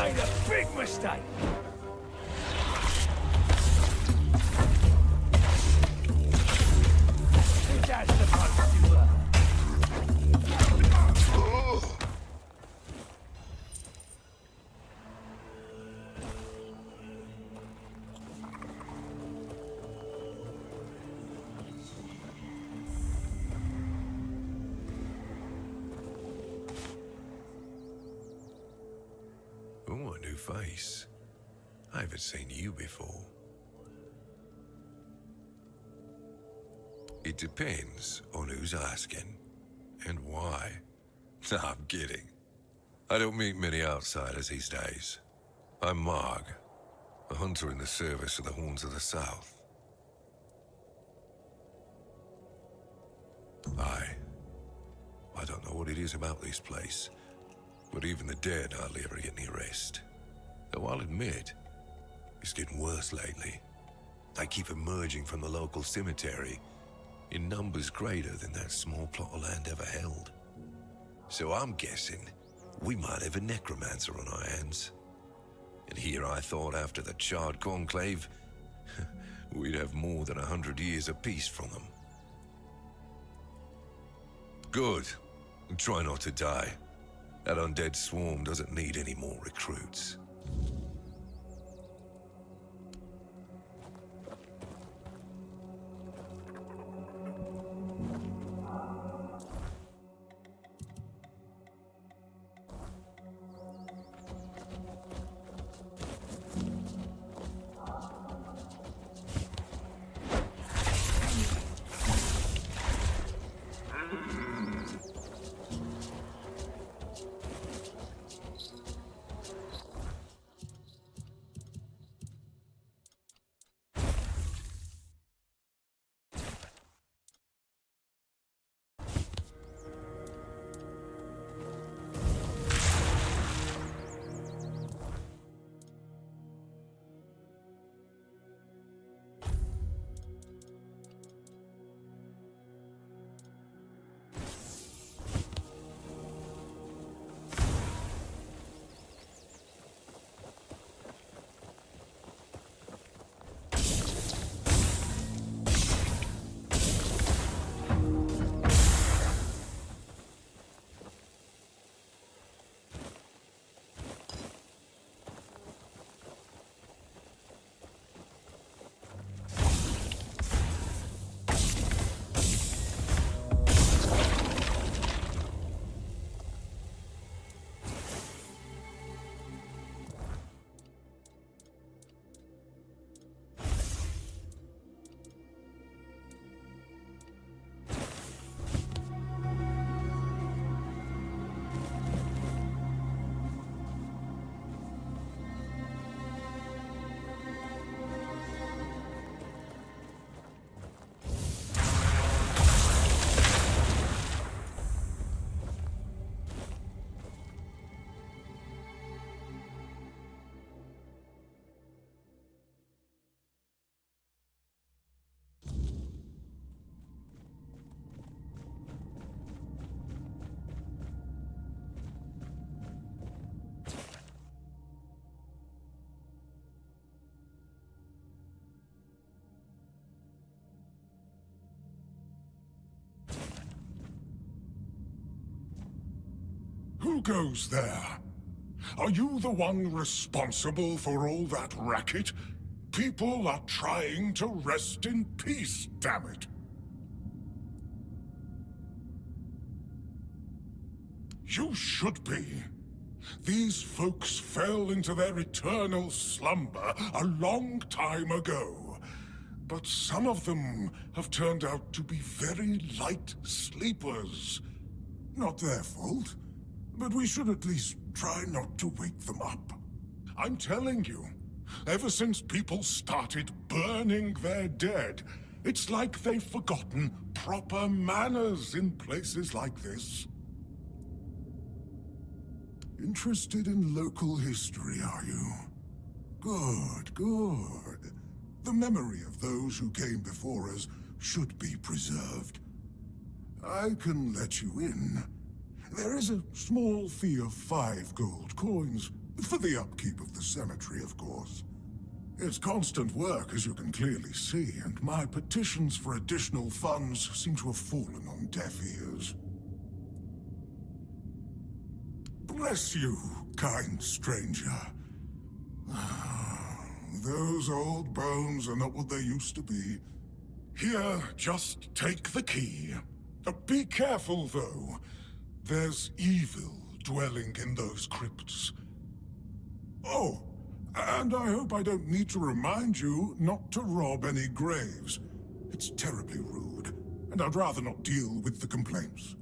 made a big mistake. Who's that supposed to Oh, a new face. I haven't seen you before. It depends on who's asking and why. Nah, I'm kidding. I don't meet many outsiders these days. I'm Marg, a hunter in the service of the Horns of the South. I don't know what it is about this place, but even the dead hardly ever get any rest. Though I'll admit, it's getting worse lately. They keep emerging from the local cemetery in numbers greater than that small plot of land ever held. So I'm guessing we might have a necromancer on our hands. And here I thought after the Charred Conclave, we'd have more than 100 years of peace from them. Good. Try not to die. That undead swarm doesn't need any more recruits. Who goes there? Are you the one responsible for all that racket? People are trying to rest in peace, damn it. You should be. These folks fell into their eternal slumber a long time ago. But some of them have turned out to be very light sleepers. Not their fault, but we should at least try not to wake them up. I'm telling you, ever since people started burning their dead, it's like they've forgotten proper manners in places like this. Interested in local history, are you? Good, good. The memory of those who came before us should be preserved. I can let you in. There is a small fee of 5 gold coins For the upkeep of the cemetery, of course. It's constant work, as you can clearly see, and my petitions for additional funds seem to have fallen on deaf ears. Bless you, kind stranger. Those old bones are not what they used to be. Here, just take the key. Be careful, though. There's evil dwelling in those crypts. Oh, and I hope I don't need to remind you not to rob any graves. It's terribly rude, and I'd rather not deal with the complaints.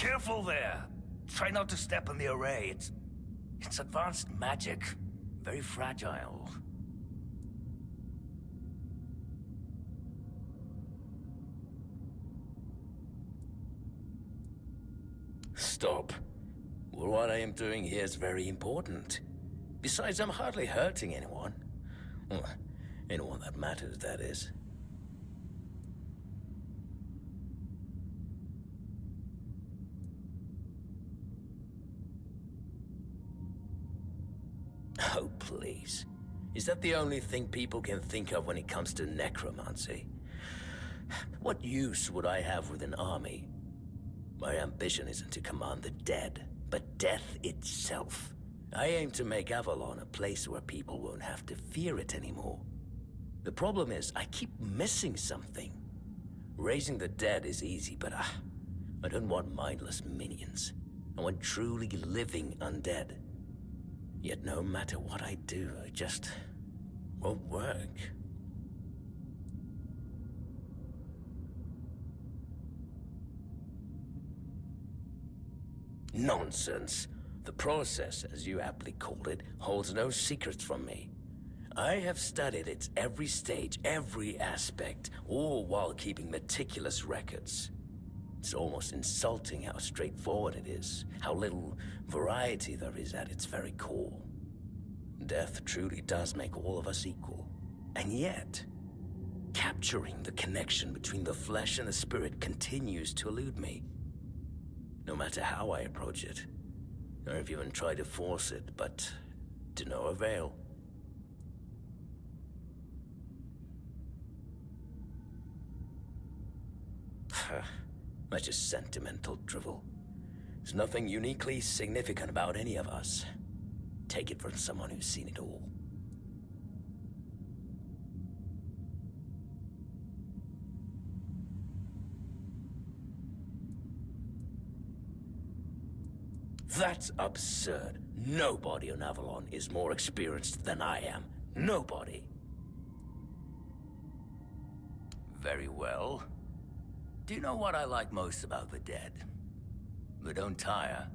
Careful there. Try not to step on the array. It's advanced magic. Very fragile. Stop. Well, what I am doing here is very important. Besides, I'm hardly hurting anyone. Well, anyone that matters, that is. Oh, please. Is that the only thing people can think of when it comes to necromancy? What use would I have with an army? My ambition isn't to command the dead, but death itself. I aim to make Avalon a place where people won't have to fear it anymore. The problem is, I keep missing something. Raising the dead is easy, but I don't want mindless minions. I want truly living undead. Yet no matter what I do, it just won't work. Nonsense. The process, as you aptly called it, holds no secrets from me. I have studied its every stage, every aspect, all while keeping meticulous records. It's almost insulting how straightforward it is, how little variety there is at its very core. Death truly does make all of us equal. And yet, capturing the connection between the flesh and the spirit continues to elude me. No matter how I approach it, or I've even tried to force it, but to no avail. That's just sentimental drivel. There's nothing uniquely significant about any of us. Take it from someone who's seen it all. That's absurd. Nobody on Avalon is more experienced than I am. Nobody. Very well. Do you know what I like most about the dead? They don't tire,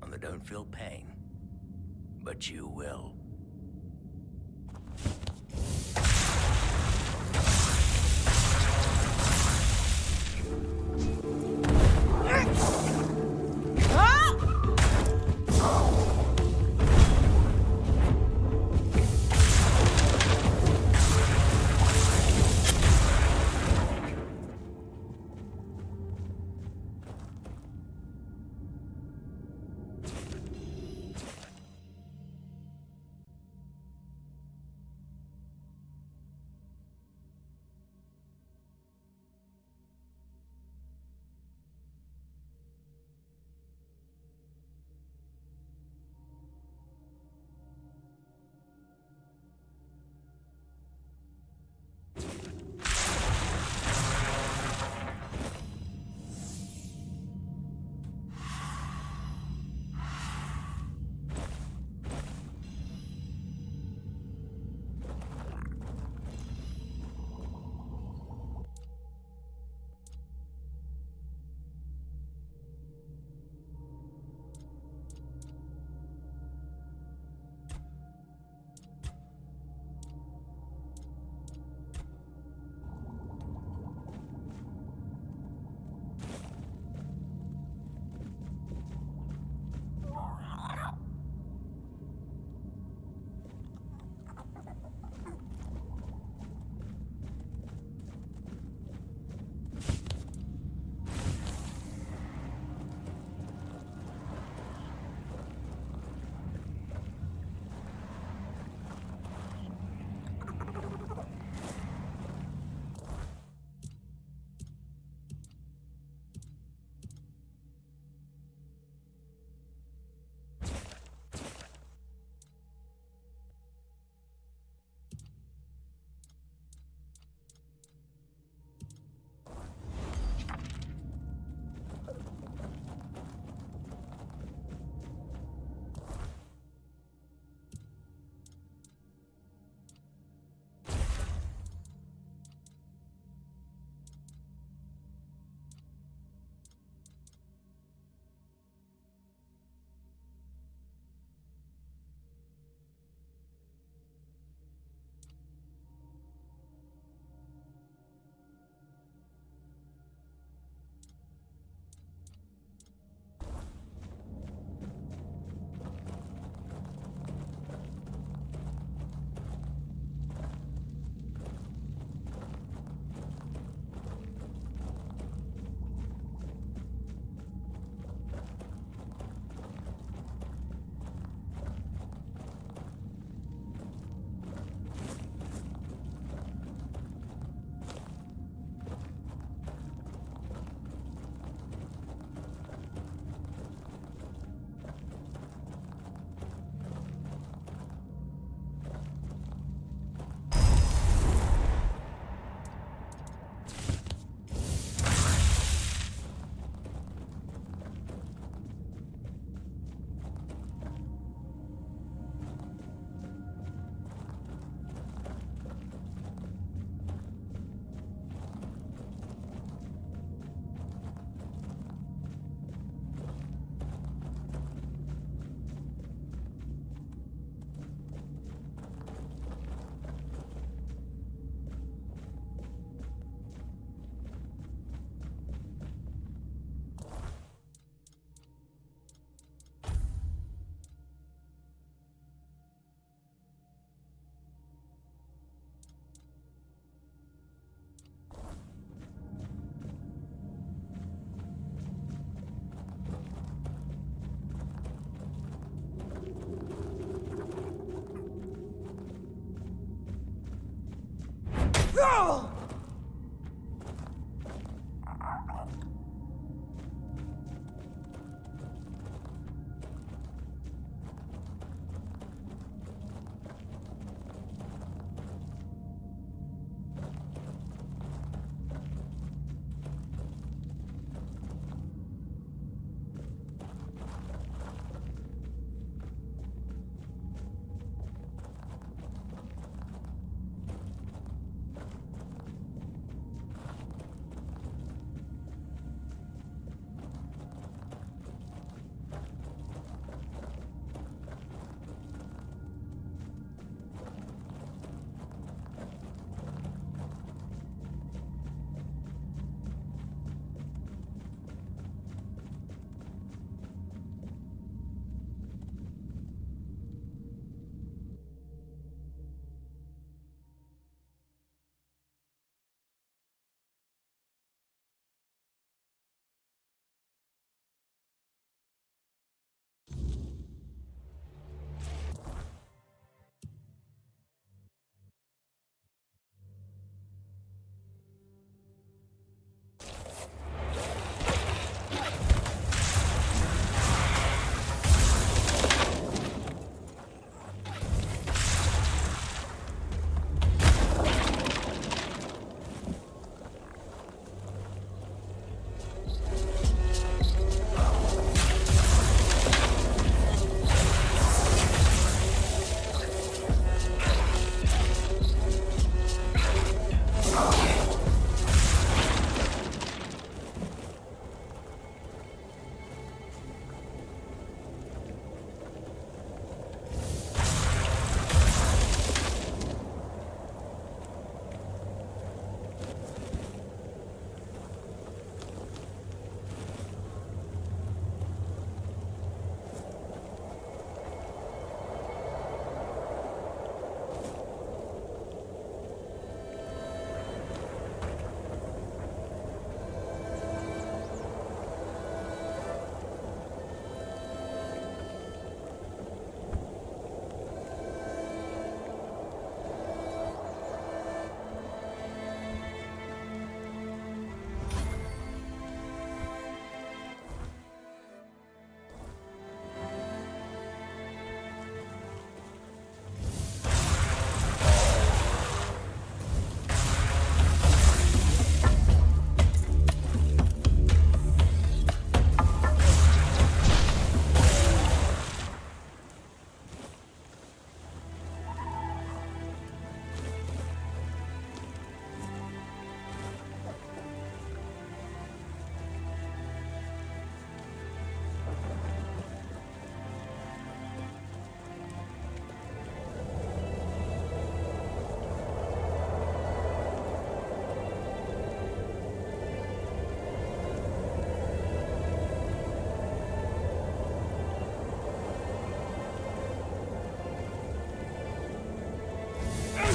and they don't feel pain. But you will.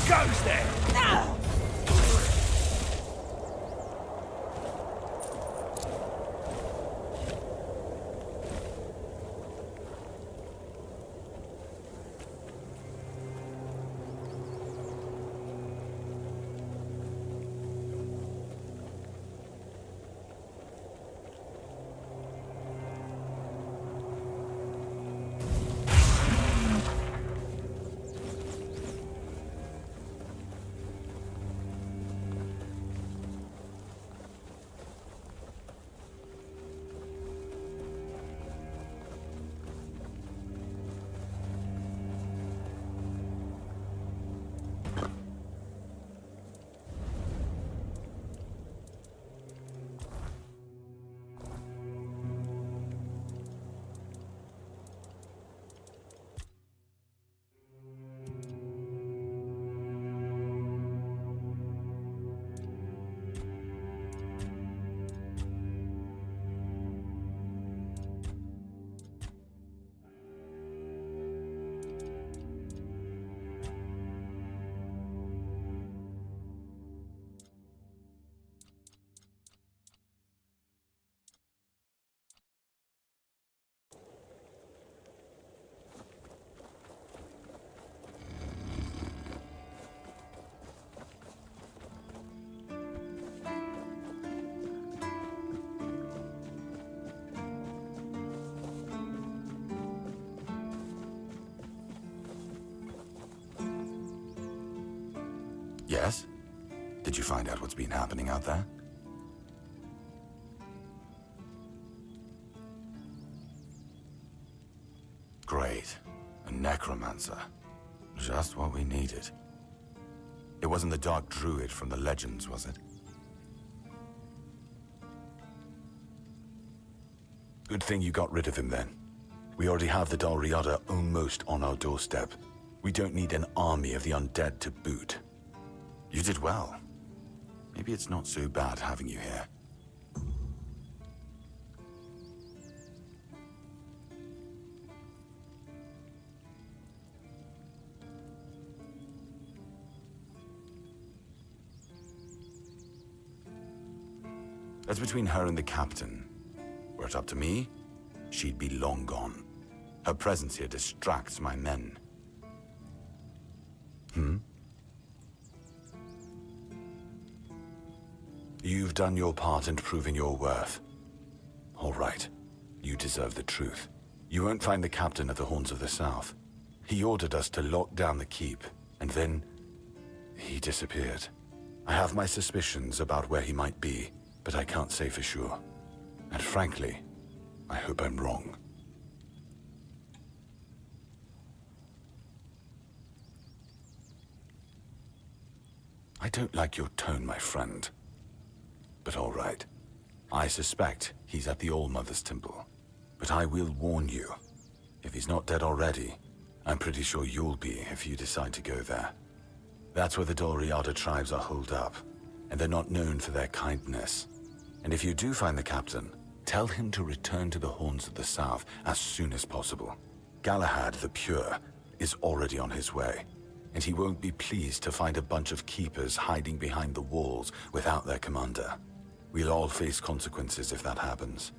goes there! Yes? Did you find out what's been happening out there? Great. A necromancer. Just what we needed. It wasn't the Dark Druid from the legends, was it? Good thing you got rid of him then. We already have the Dal Riada almost on our doorstep. We don't need an army of the undead to boot. You did well. Maybe it's not so bad having you here. That's between her and the captain. Were it up to me, she'd be long gone. Her presence here distracts my men. You've done your part in proving your worth. All right. You deserve the truth. You won't find the captain at the Horns of the South. He ordered us to lock down the keep, and then he disappeared. I have my suspicions about where he might be, but I can't say for sure. And frankly, I hope I'm wrong. I don't like your tone, my friend. But all right. I suspect he's at the All-Mother's Temple. But I will warn you. If he's not dead already, I'm pretty sure you'll be if you decide to go there. That's where the Dal Riada tribes are holed up, and they're not known for their kindness. And if you do find the captain, tell him to return to the Horns of the South as soon as possible. Galahad the Pure is already on his way, and he won't be pleased to find a bunch of keepers hiding behind the walls without their commander. We'll all face consequences if that happens.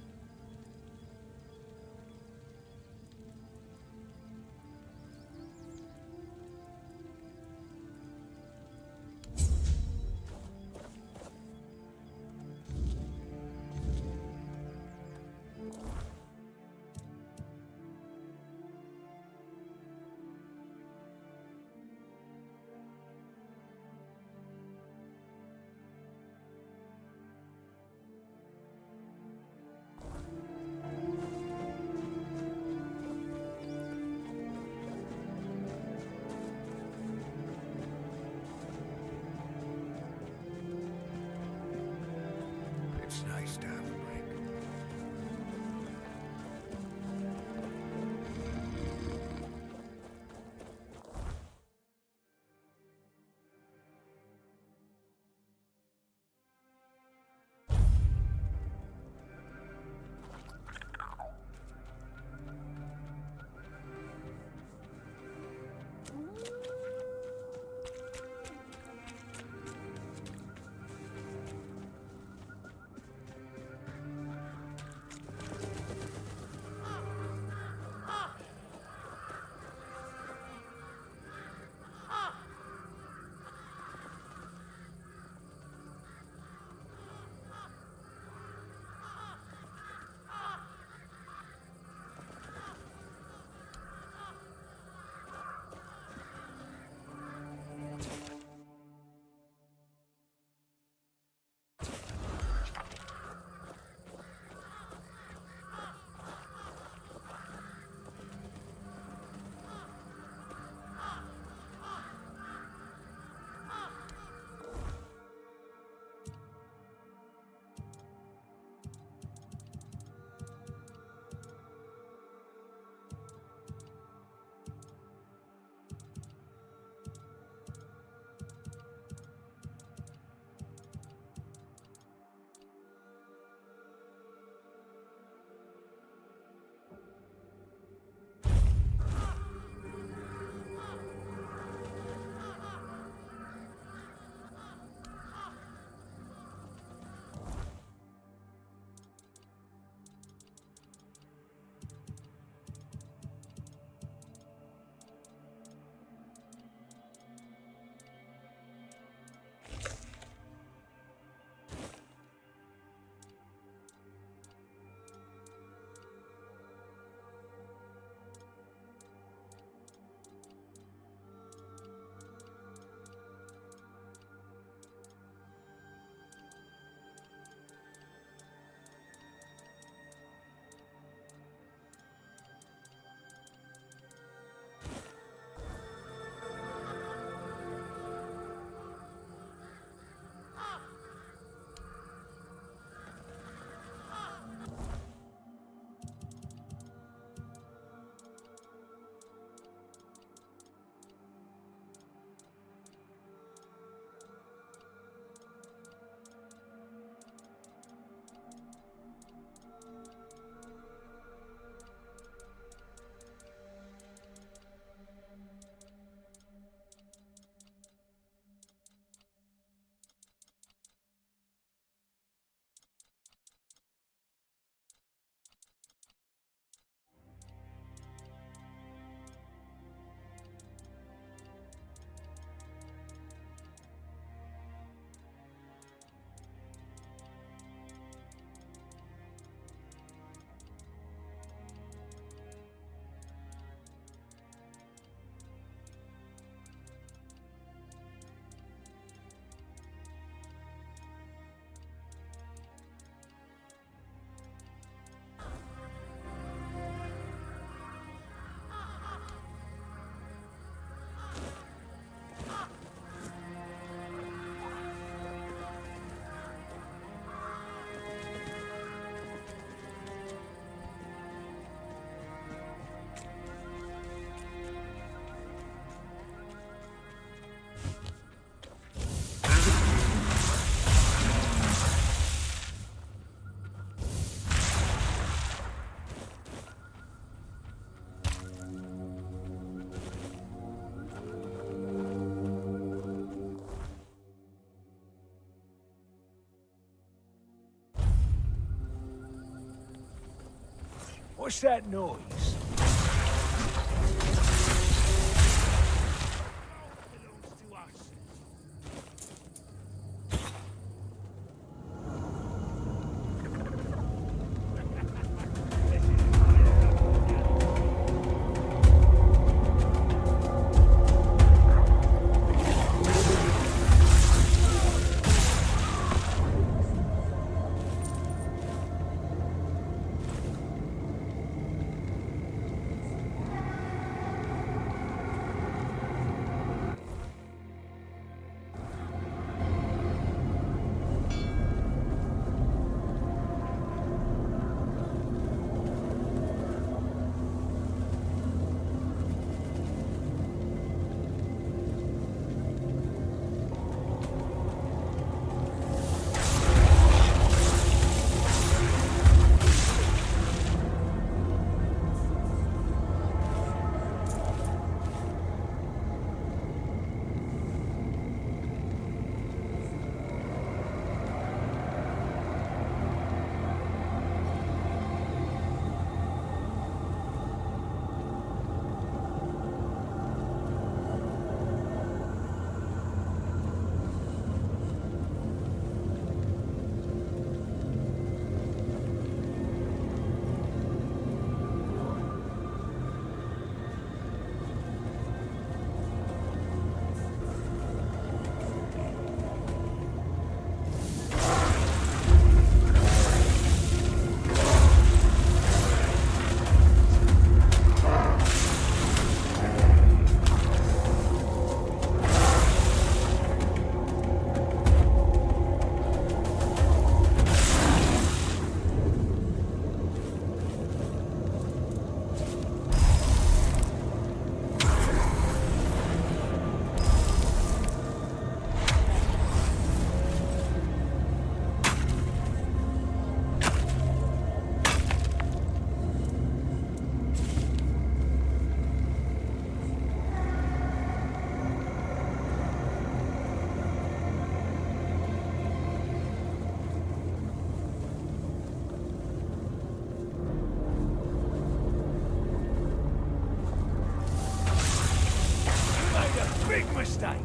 What's that noise? Big mistake.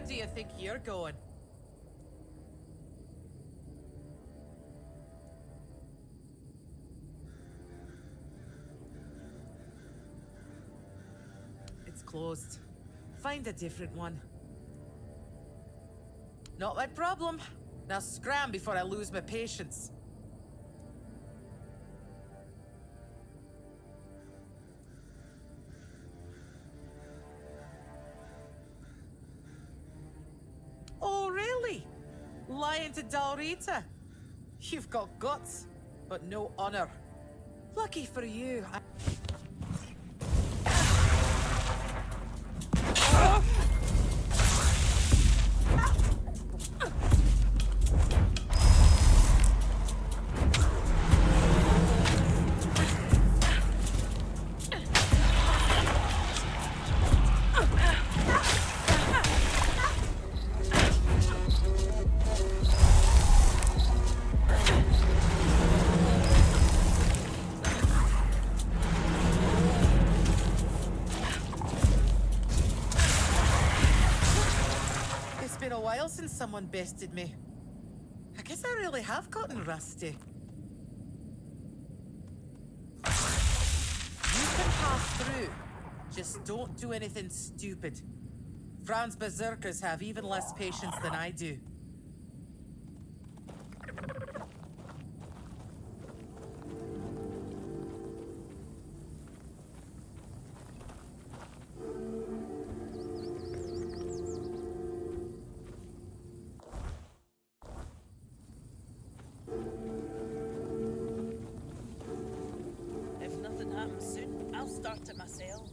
Do you think you're going? It's closed. Find a different one. Not my problem. Now scram before I lose my patience. Lying to Dalrita? You've got guts, but no honor. Lucky for you. It's been a while since someone bested me. I guess I really have gotten rusty. You can pass through. Just don't do anything stupid. Fran's berserkers have even less patience than I do. If nothing happens soon, I'll start it myself.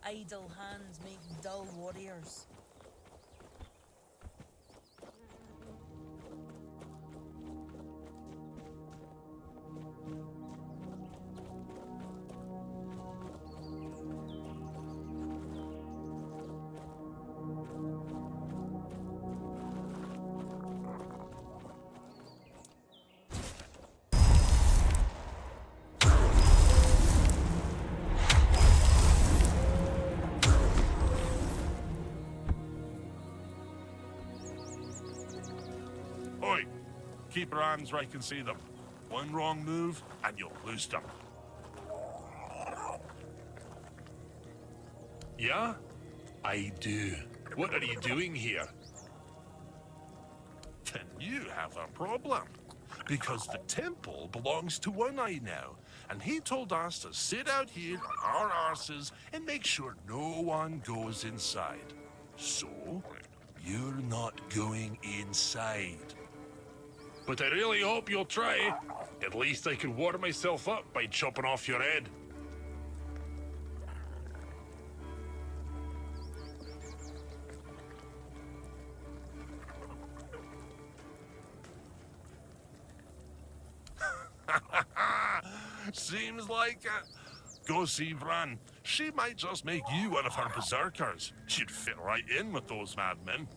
idle hands make dull warriors. Oi! Keep your hands where I can see them. One wrong move, and you'll lose them. Yeah? I do. What are you doing here? Then you have a problem. Because the temple belongs to One Eye now, and he told us to sit out here on our arses and make sure no one goes inside. So, you're not going inside. But I really hope you'll try. At least I can warm myself up by chopping off your head. Seems like go see Vran. She might just make you one of her berserkers. She'd fit right in with those madmen.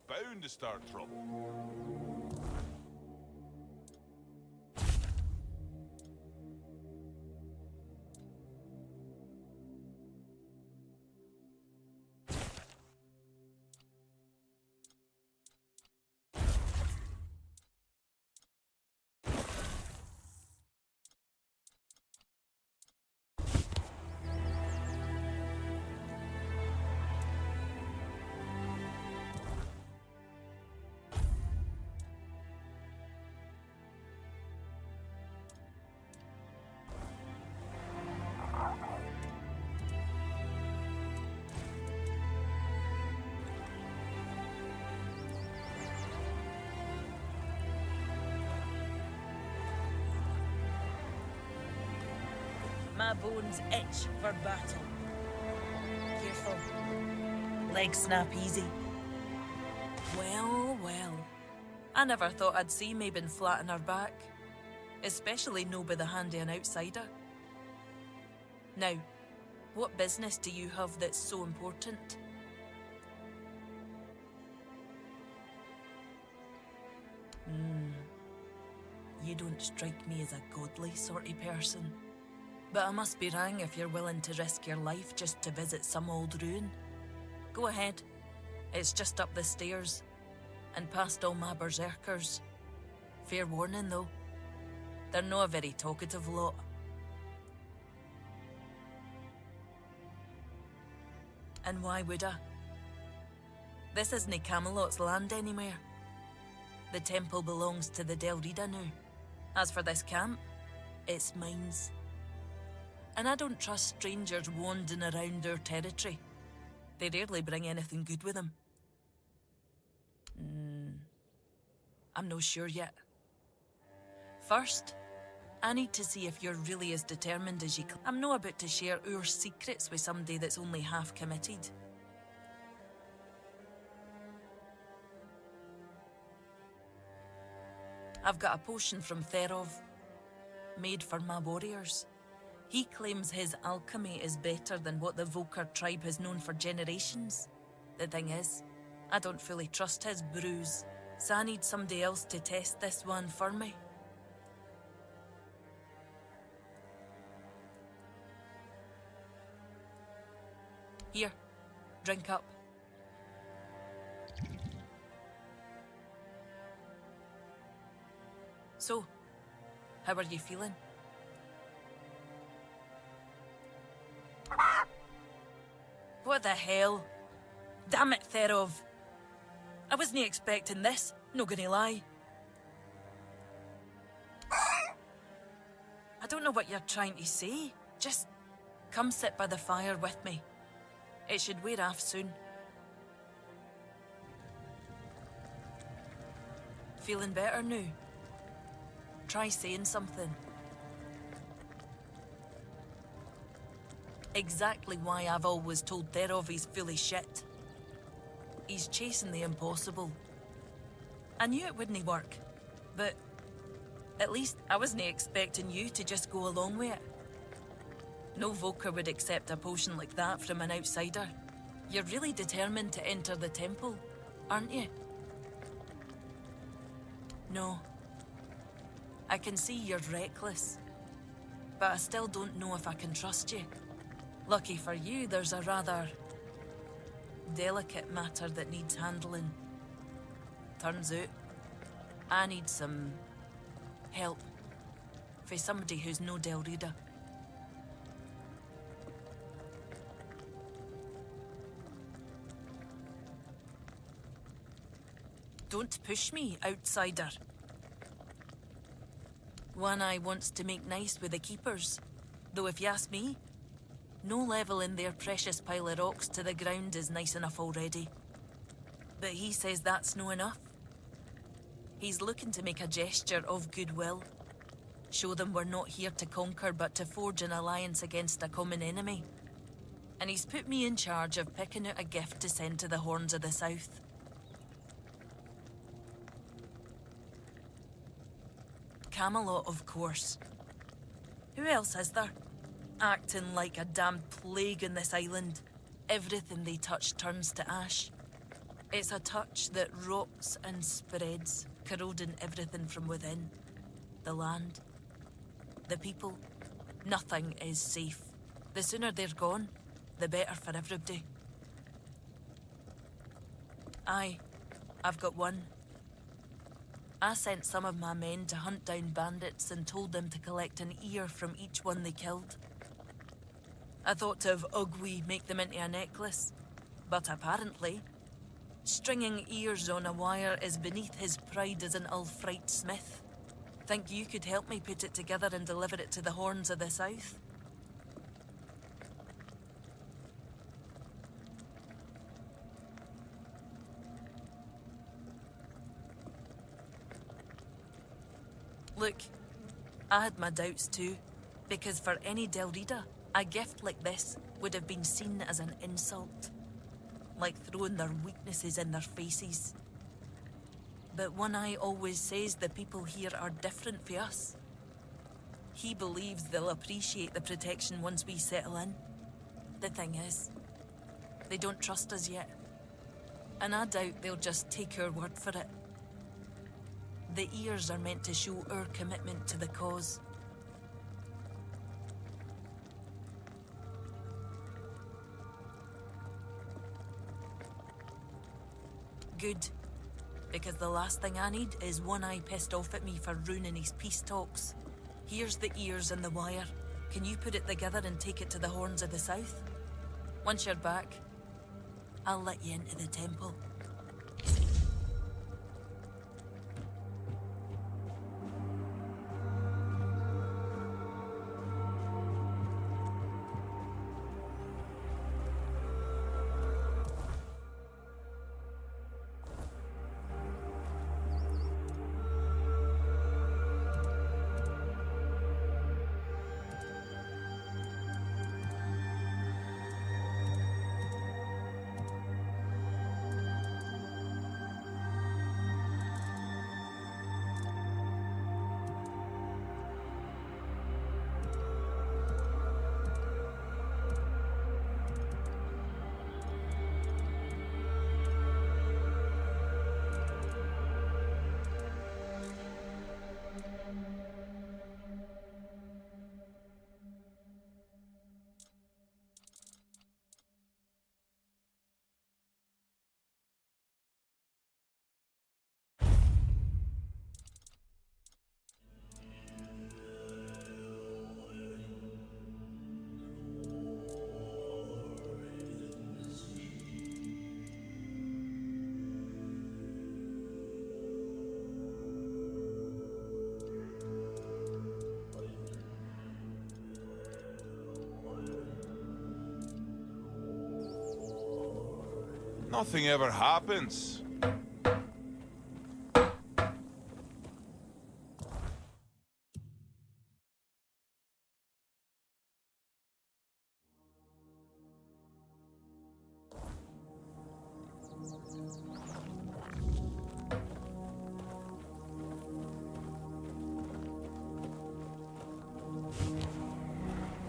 Bound to start trouble. My bones itch for battle. Careful. Legs snap easy. Well, well. I never thought I'd see Mabin flat on her back. Especially no by the hand of an outsider. Now, what business do you have that's so important? You don't strike me as a godly sort of person. But I must be wrong if you're willing to risk your life just to visit some old ruin. Go ahead. It's just up the stairs. And past all my berserkers. Fair warning, though. They're not a very talkative lot. And why would I? This isn't Camelot's land anywhere. The temple belongs to the Del Rida now. As for this camp, it's mine. And I don't trust strangers wandering around our territory. They rarely bring anything good with them. I'm not sure yet. First, I need to see if you're really as determined as you claim. I'm not about to share our secrets with somebody that's only half committed. I've got a potion from Therov, made for my warriors. He claims his alchemy is better than what the Volker tribe has known for generations. The thing is, I don't fully trust his brews, so I need somebody else to test this one for me. Here, drink up. So, how are you feeling? What the hell? Damn it, Therov. I wasn't expecting this, no gonna lie. I don't know what you're trying to say. Just come sit by the fire with me. It should wear off soon. Feeling better now? Try saying something. Exactly why I've always told Therov he's full of shit. He's chasing the impossible. I knew it wouldn't work, but at least I wasn't expecting you to just go along with it. No Volker would accept a potion like that from an outsider. You're really determined to enter the temple, aren't you? No. I can see you're reckless, but I still don't know if I can trust you. Lucky for you, there's a rather delicate matter that needs handling. Turns out, I need some help for somebody who's no Del Rida. Don't push me, outsider. One Eye wants to make nice with the keepers, though if you ask me, no leveling their precious pile of rocks to the ground is nice enough already. But he says that's no enough. He's looking to make a gesture of goodwill. Show them we're not here to conquer but to forge an alliance against a common enemy. And he's put me in charge of picking out a gift to send to the Horns of the South. Camelot, of course. Who else is there? Acting like a damn plague on this island. Everything they touch turns to ash. It's a touch that rots and spreads, corroding everything from within. The land, the people, nothing is safe. The sooner they're gone, the better for everybody. I've got one. I sent some of my men to hunt down bandits and told them to collect an ear from each one they killed. I thought of Ugwi make them into a necklace, but apparently, stringing ears on a wire is beneath his pride as an Ulfrite smith. Think you could help me put it together and deliver it to the Horns of the South? Look, I had my doubts too, because for any Del Rida, a gift like this would have been seen as an insult. like throwing their weaknesses in their faces. But One Eye always says the people here are different for us. He believes they'll appreciate the protection once we settle in. The thing is, they don't trust us yet. And I doubt they'll just take our word for it. The ears are meant to show our commitment to the cause. Good. Because the last thing I need is One Eye pissed off at me for ruining his peace talks. Here's the ears and the wire. Can you put it together and take it to the Horns of the South? Once you're back, I'll let you into the temple. Nothing ever happens.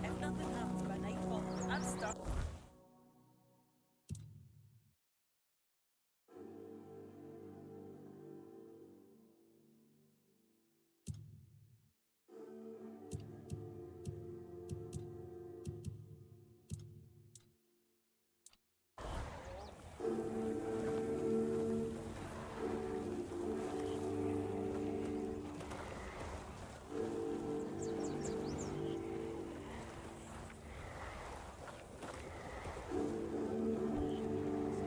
If nothing happens by nightfall, I'm stuck.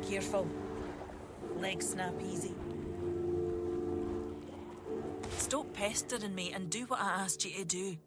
Careful. Legs snap easy. Stop pestering me and do what I asked you to do.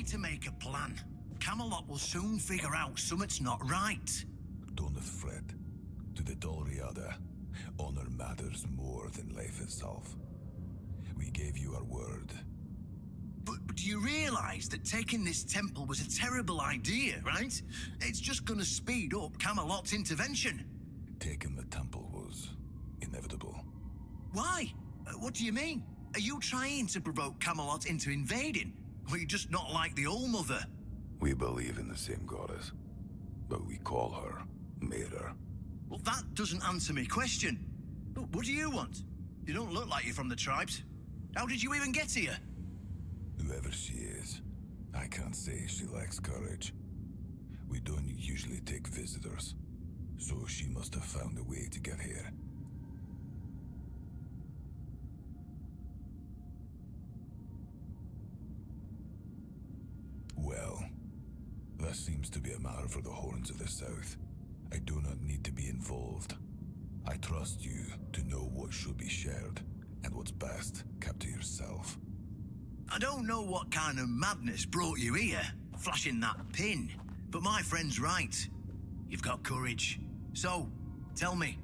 need to make a plan. Camelot will soon figure out something's not right. Don't fret. To the Dolriada, honor matters more than life itself. We gave you our word. But do you realize that taking this temple was a terrible idea, right? It's just gonna speed up Camelot's intervention. Taking the temple was inevitable. Why? What do you mean? Are you trying to provoke Camelot into invading? Or you just not like the Old Mother? We believe in the same goddess, but we call her Mera. Well, that doesn't answer my question. What do you want? You don't look like you're from the tribes. How did you even get here? Whoever she is, I can't say she lacks courage. We don't usually take visitors, so she must have found a way to get here. Well, that seems to be a matter for the Horns of the South. I do not need to be involved. I trust you to know what should be shared, and what's best kept to yourself. I don't know what kind of madness brought you here, flashing that pin, but my friend's right. You've got courage. So, tell me,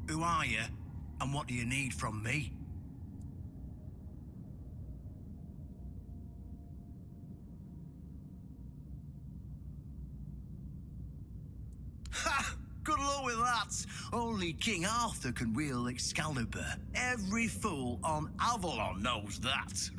who are you, and what do you need from me? Ha! Good luck with that. Only King Arthur can wield Excalibur. Every fool on Avalon knows that.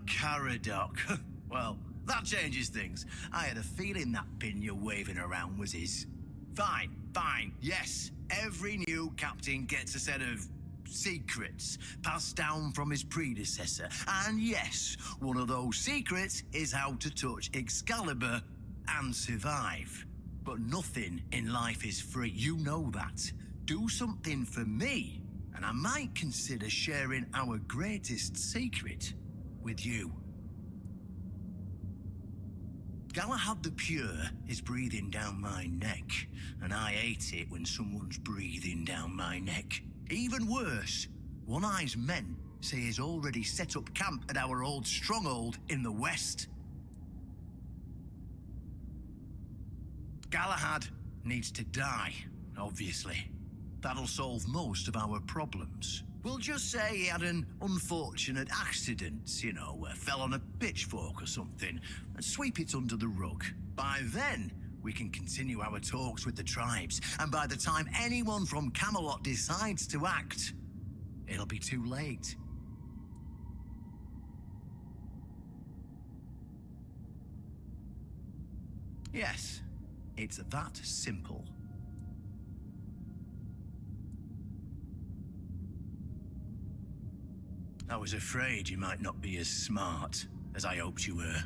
Caradoc. Well, that changes things. I had a feeling that pin you're waving around was his. Fine, yes. Every new captain gets a set of secrets passed down from his predecessor. And yes, one of those secrets is how to touch Excalibur and survive. But nothing in life is free, you know that. Do something for me, and I might consider sharing our greatest secret with you. Galahad the Pure is breathing down my neck, and I hate it when someone's breathing down my neck. Even worse, One Eye's men say he's already set up camp at our old stronghold in the west. Galahad needs to die, obviously. That'll solve most of our problems. We'll just say he had an unfortunate accident, you know, fell on a pitchfork or something, and sweep it under the rug. By then, we can continue our talks with the tribes, and by the time anyone from Camelot decides to act, it'll be too late. Yes, it's that simple. I was afraid you might not be as smart as I hoped you were.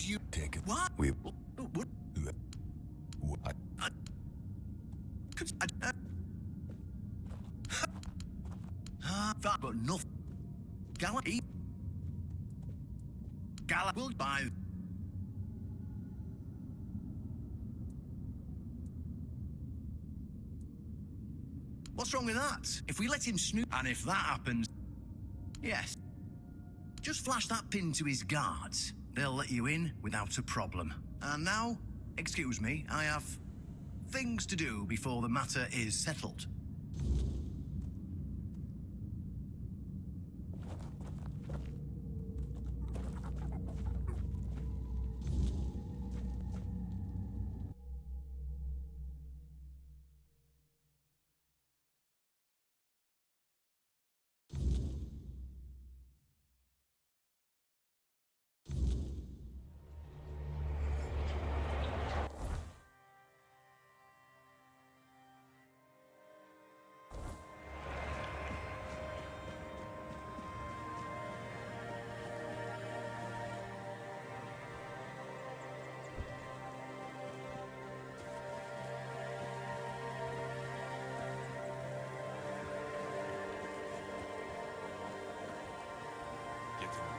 would you... Take it. What? We... What? That, but nothing. Gala will buy. What's wrong with that? If we let him snoop, and if that happens, yes, just flash that pin to his guards. They'll let you in without a problem. And now, excuse me, I have things to do before the matter is settled.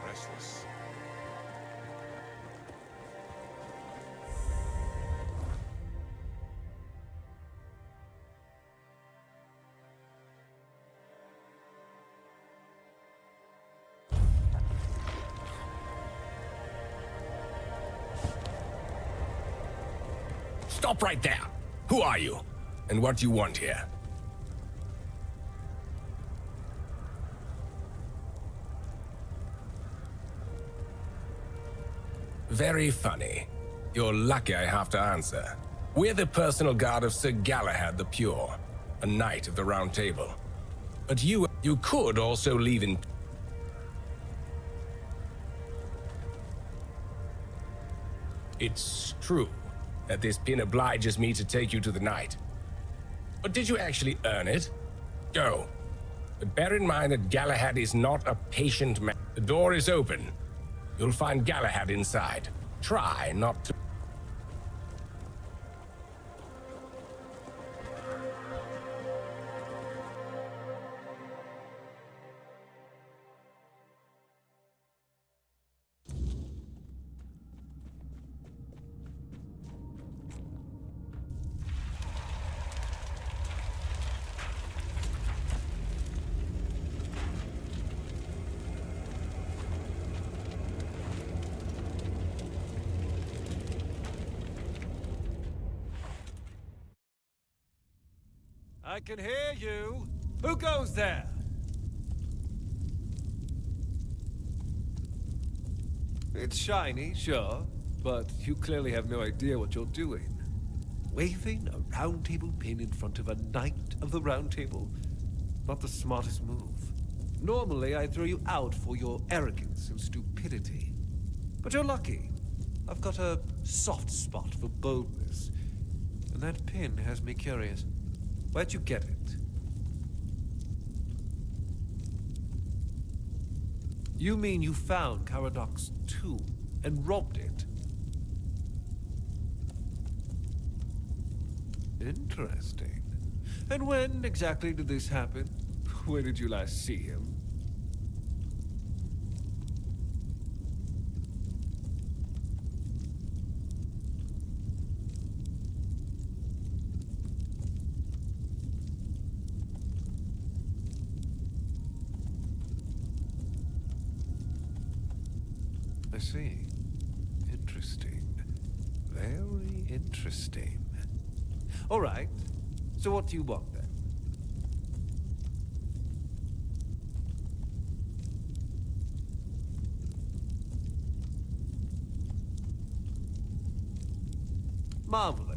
Restless. Stop right there! Who are you? And what do you want here? Very funny. You're lucky I have to answer. We're the personal guard of Sir Galahad the Pure, a knight of the Round Table. But you could also leave in... It's true that this pin obliges me to take you to the knight. But did you actually earn it? Go. But bear in mind that Galahad is not a patient man. The door is open. You'll find Galahad inside. Try not to... I can hear you. Who goes there? It's shiny, sure, but you clearly have no idea what you're doing. Waving a round table pin in front of a knight of the Round Table. Not the smartest move. Normally, I'd throw you out for your arrogance and stupidity. But you're lucky. I've got a soft spot for boldness. And that pin has me curious. Where'd you get it? You mean you found Caradoc's tomb and robbed it? Interesting. And when exactly did this happen? Where did you last see him? I see. Interesting. Very interesting. All right. So what do you want then? Marvelous.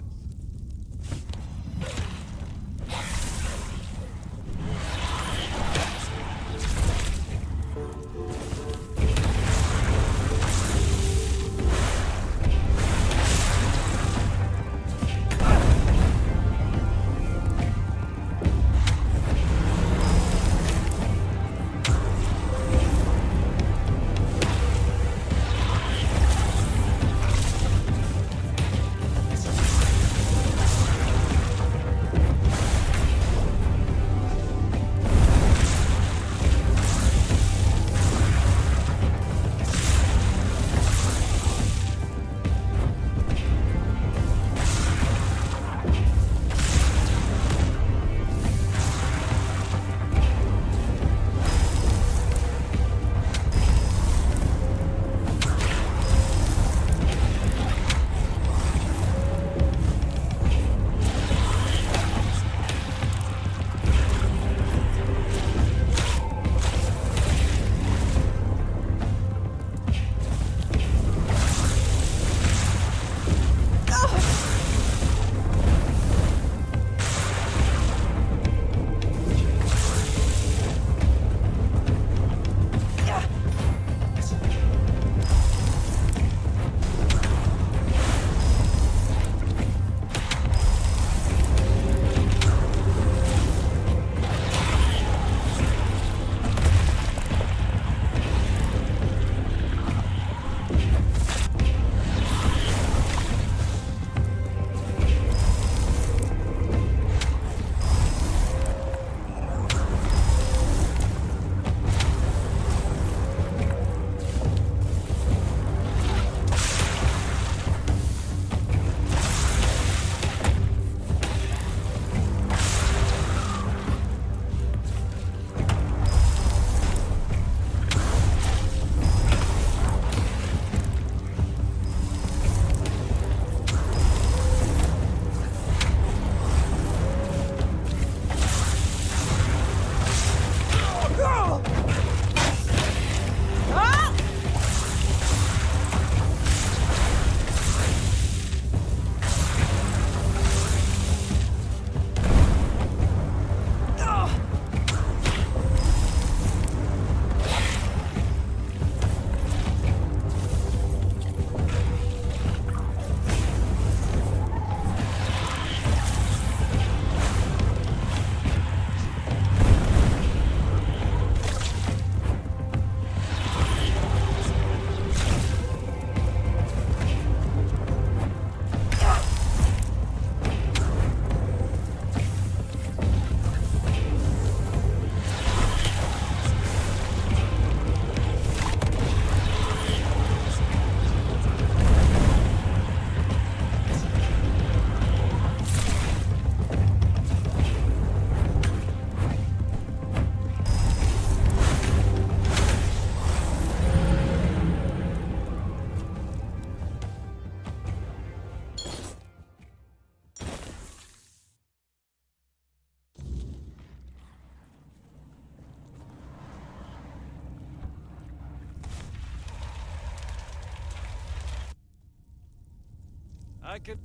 I can...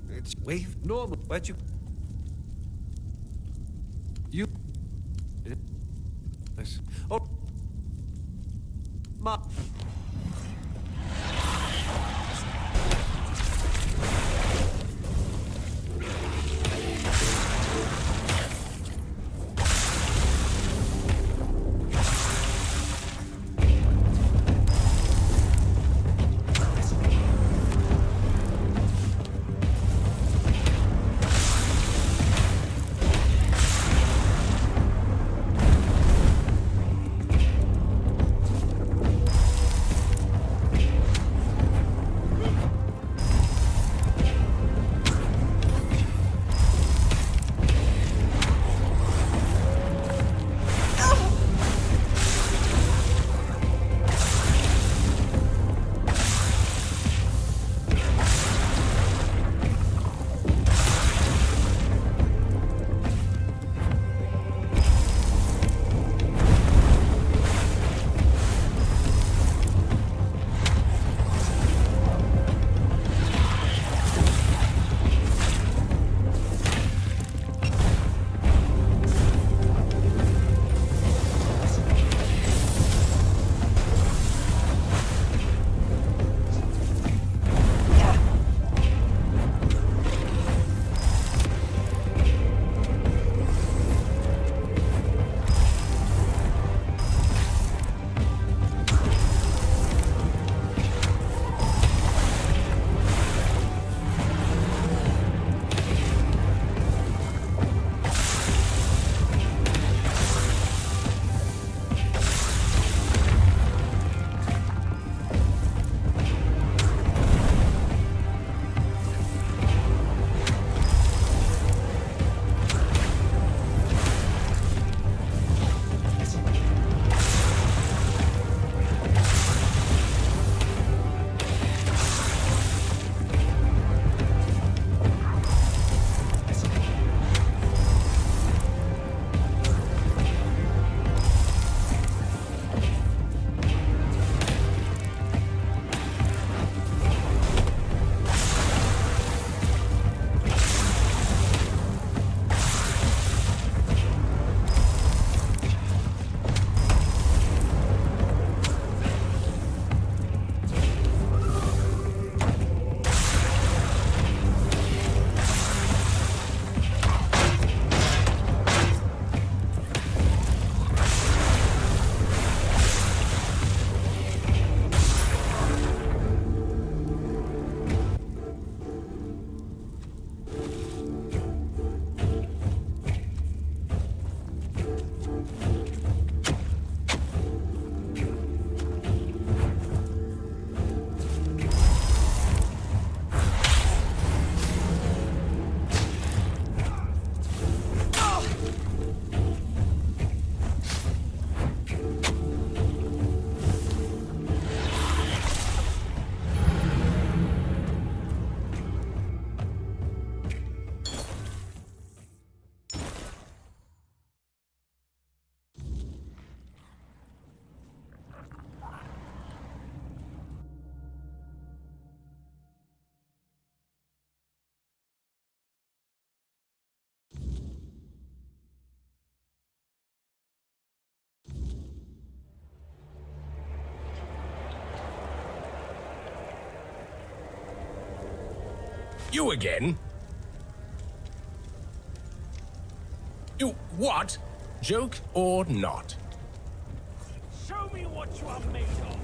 It's wave normal. Where'd you... You... This... Oh... Ma... You again? You what? Joke or not? Show me what you are made of.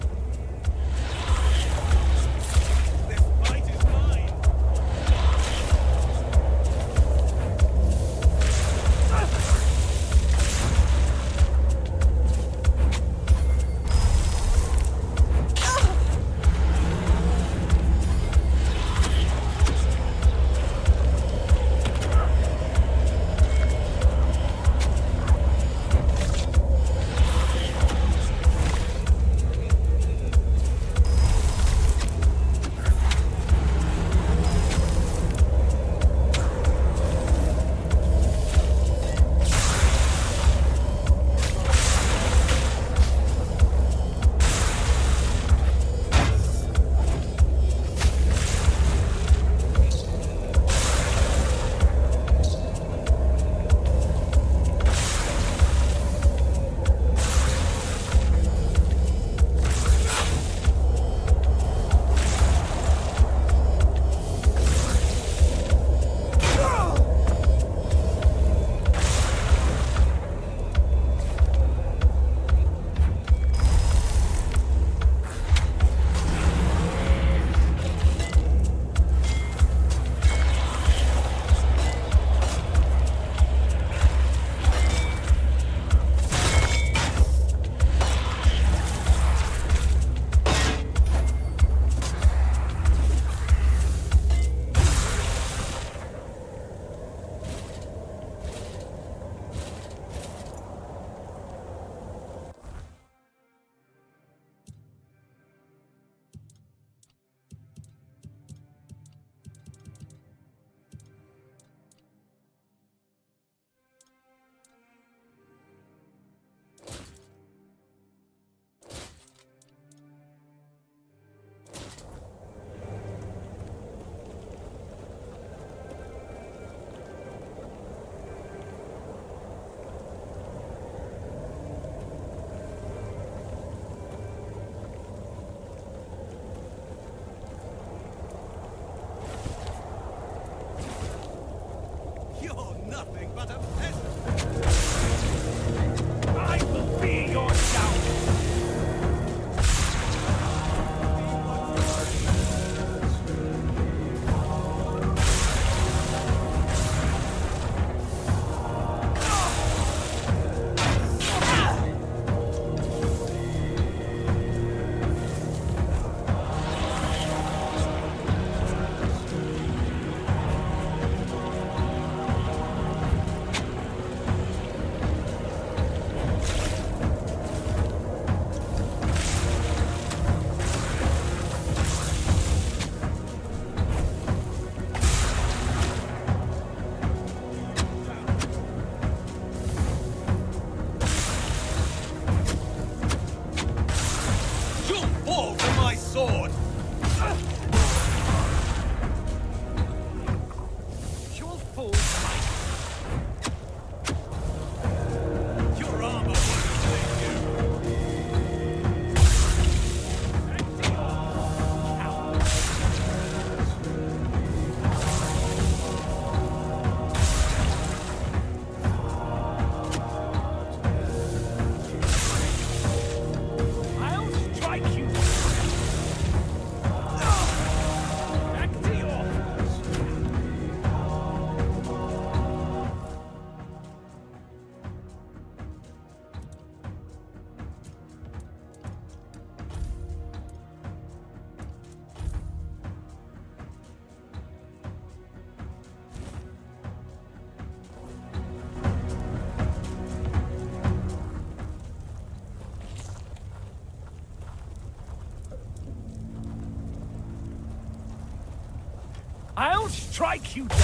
I'll strike you down.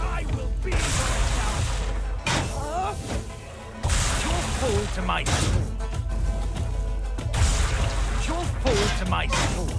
I will be your downfall. You'll fall to my sword. You'll fall to my sword.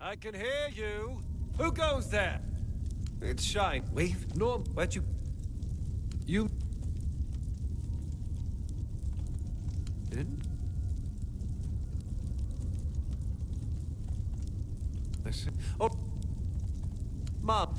I can hear you. Who goes there? It's Shine. Wave. Norm, where'd you... You... In? Listen. Oh... Mom.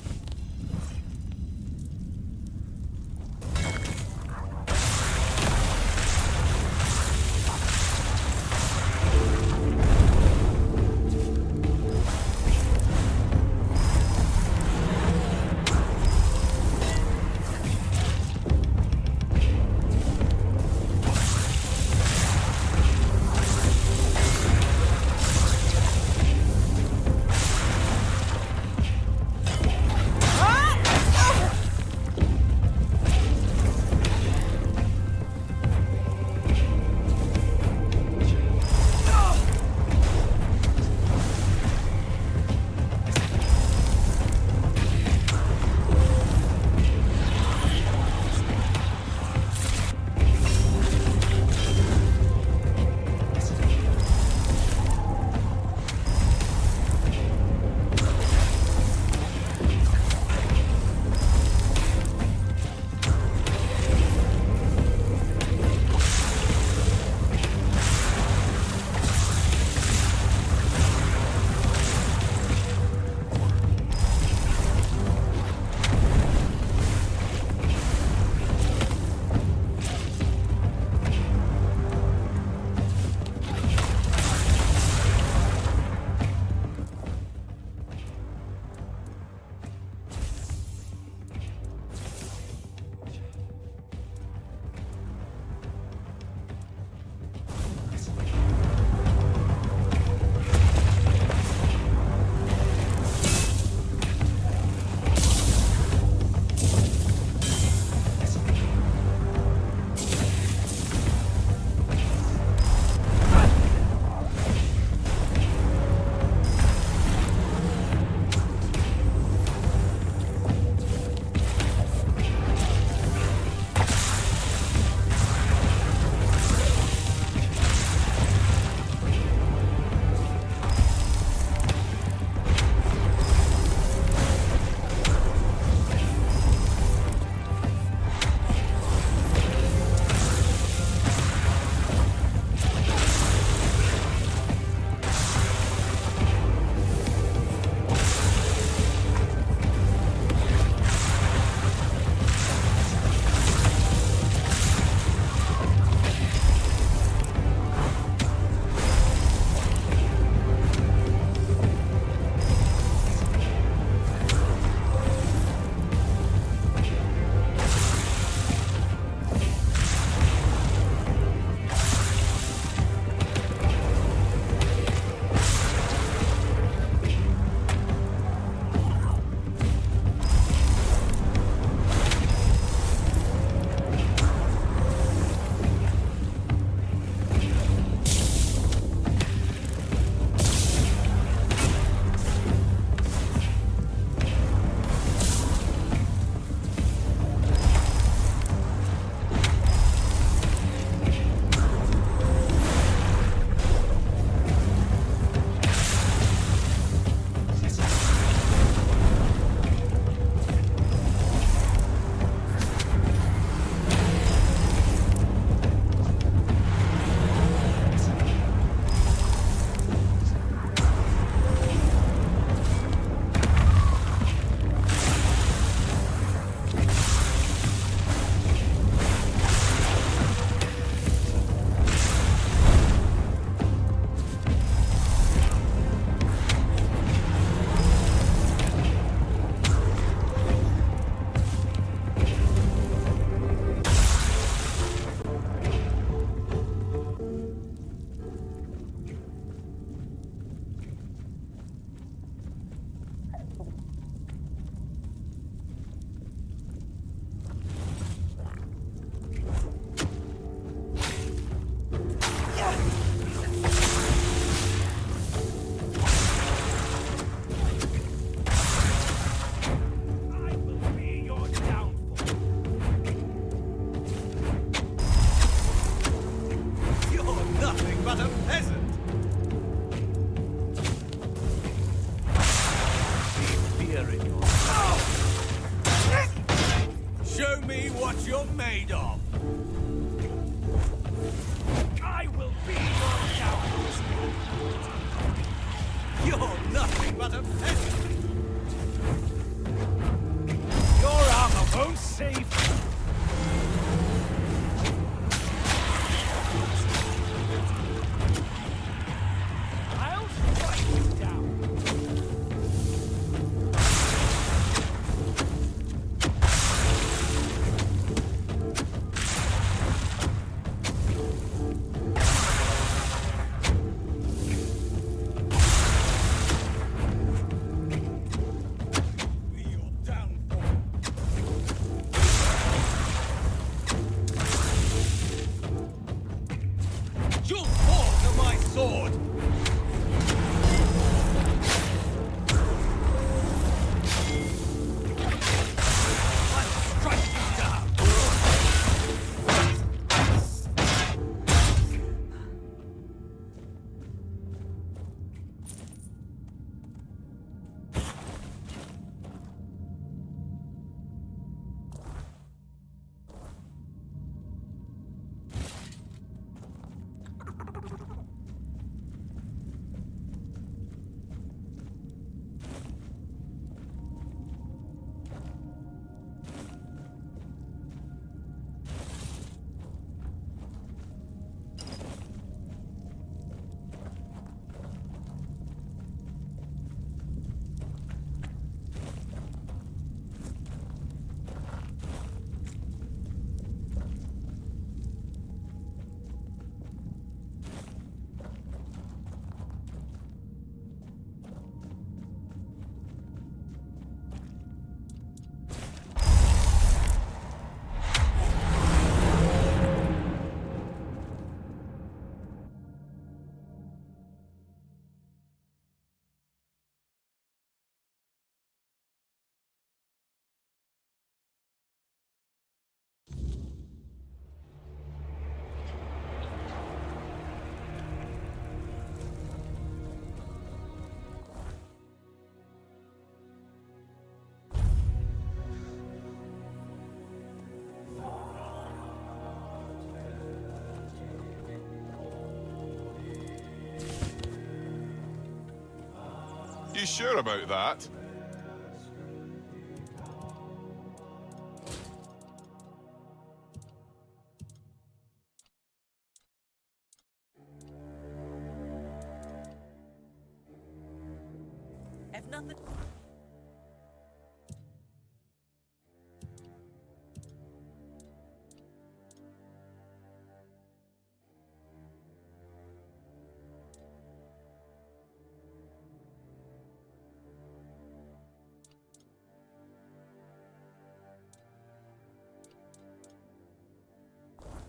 you're made of. I will be your downfall. You're nothing but a peasant. Your armor won't save you. I'll strike you down. You'll fall to my sword! I'll strike you down! You sure about that? If nothing...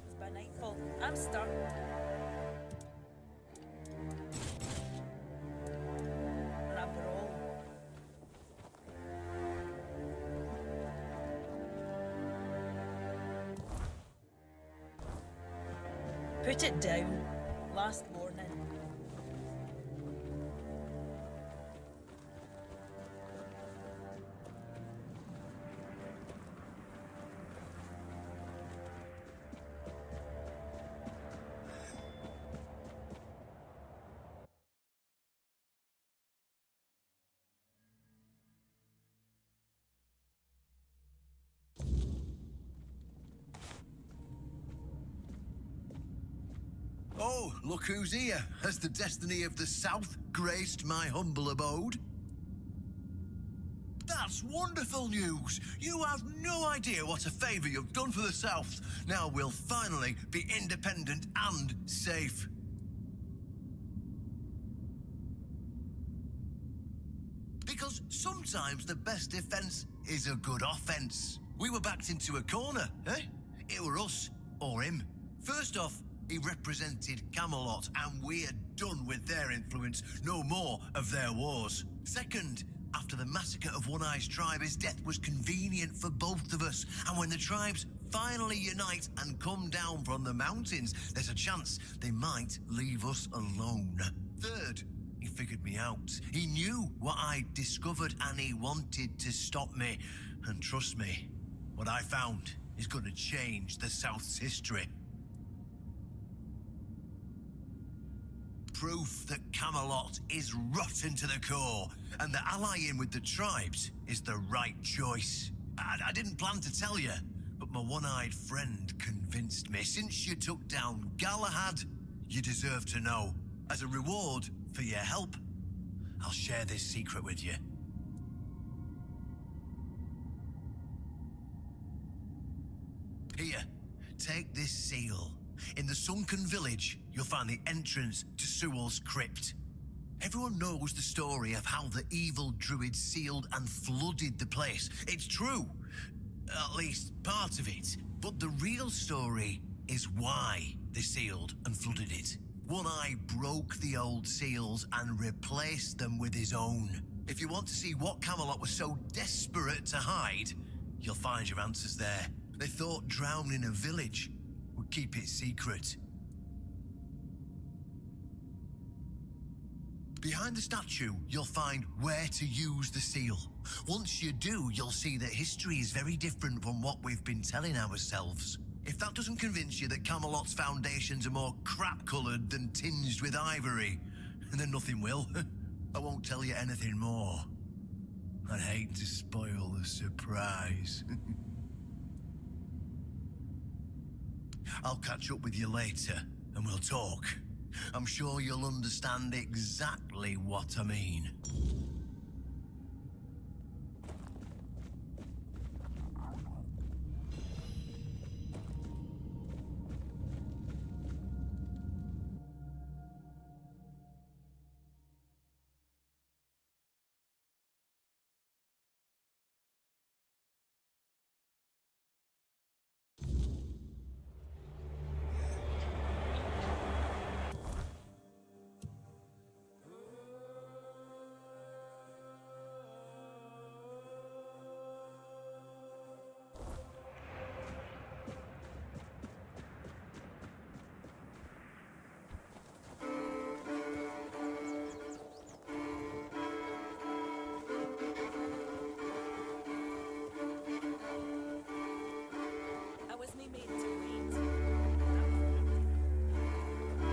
It's by nightfall. I'm stuck. And after all... Put it down. Last warning. Oh, look who's here. Has the destiny of the South graced my humble abode? That's wonderful news! You have no idea what a favour you've done for the South. Now we'll finally be independent and safe. Because sometimes the best defence is a good offence. We were backed into a corner, eh? It were us or him. First off, he represented Camelot, and we're done with their influence, no more of their wars. Second, after the massacre of One Eye's tribe, his death was convenient for both of us. And when the tribes finally unite and come down from the mountains, there's a chance they might leave us alone. Third, he figured me out. He knew what I'd discovered, and he wanted to stop me. And trust me, what I found is going to change the South's history. Proof that Camelot is rotten to the core, and that allying with the tribes is the right choice. I didn't plan to tell you, but my one-eyed friend convinced me. Since you took down Galahad, you deserve to know. As a reward for your help, I'll share this secret with you. Here, take this seal. In the sunken village, you'll find the entrance to Sewell's crypt. Everyone knows the story of how the evil druid sealed and flooded the place. It's true. At least part of it. But the real story is why they sealed and flooded it. One Eye broke the old seals and replaced them with his own. If you want to see what Camelot was so desperate to hide, you'll find your answers there. They thought drowning a village would keep it secret. Behind the statue, you'll find where to use the seal. Once you do, you'll see that history is very different from what we've been telling ourselves. If that doesn't convince you that Camelot's foundations are more crap-coloured than tinged with ivory, then nothing will. I won't tell you anything more. I'd hate to spoil the surprise. I'll catch up with you later, and we'll talk. I'm sure you'll understand exactly what I mean.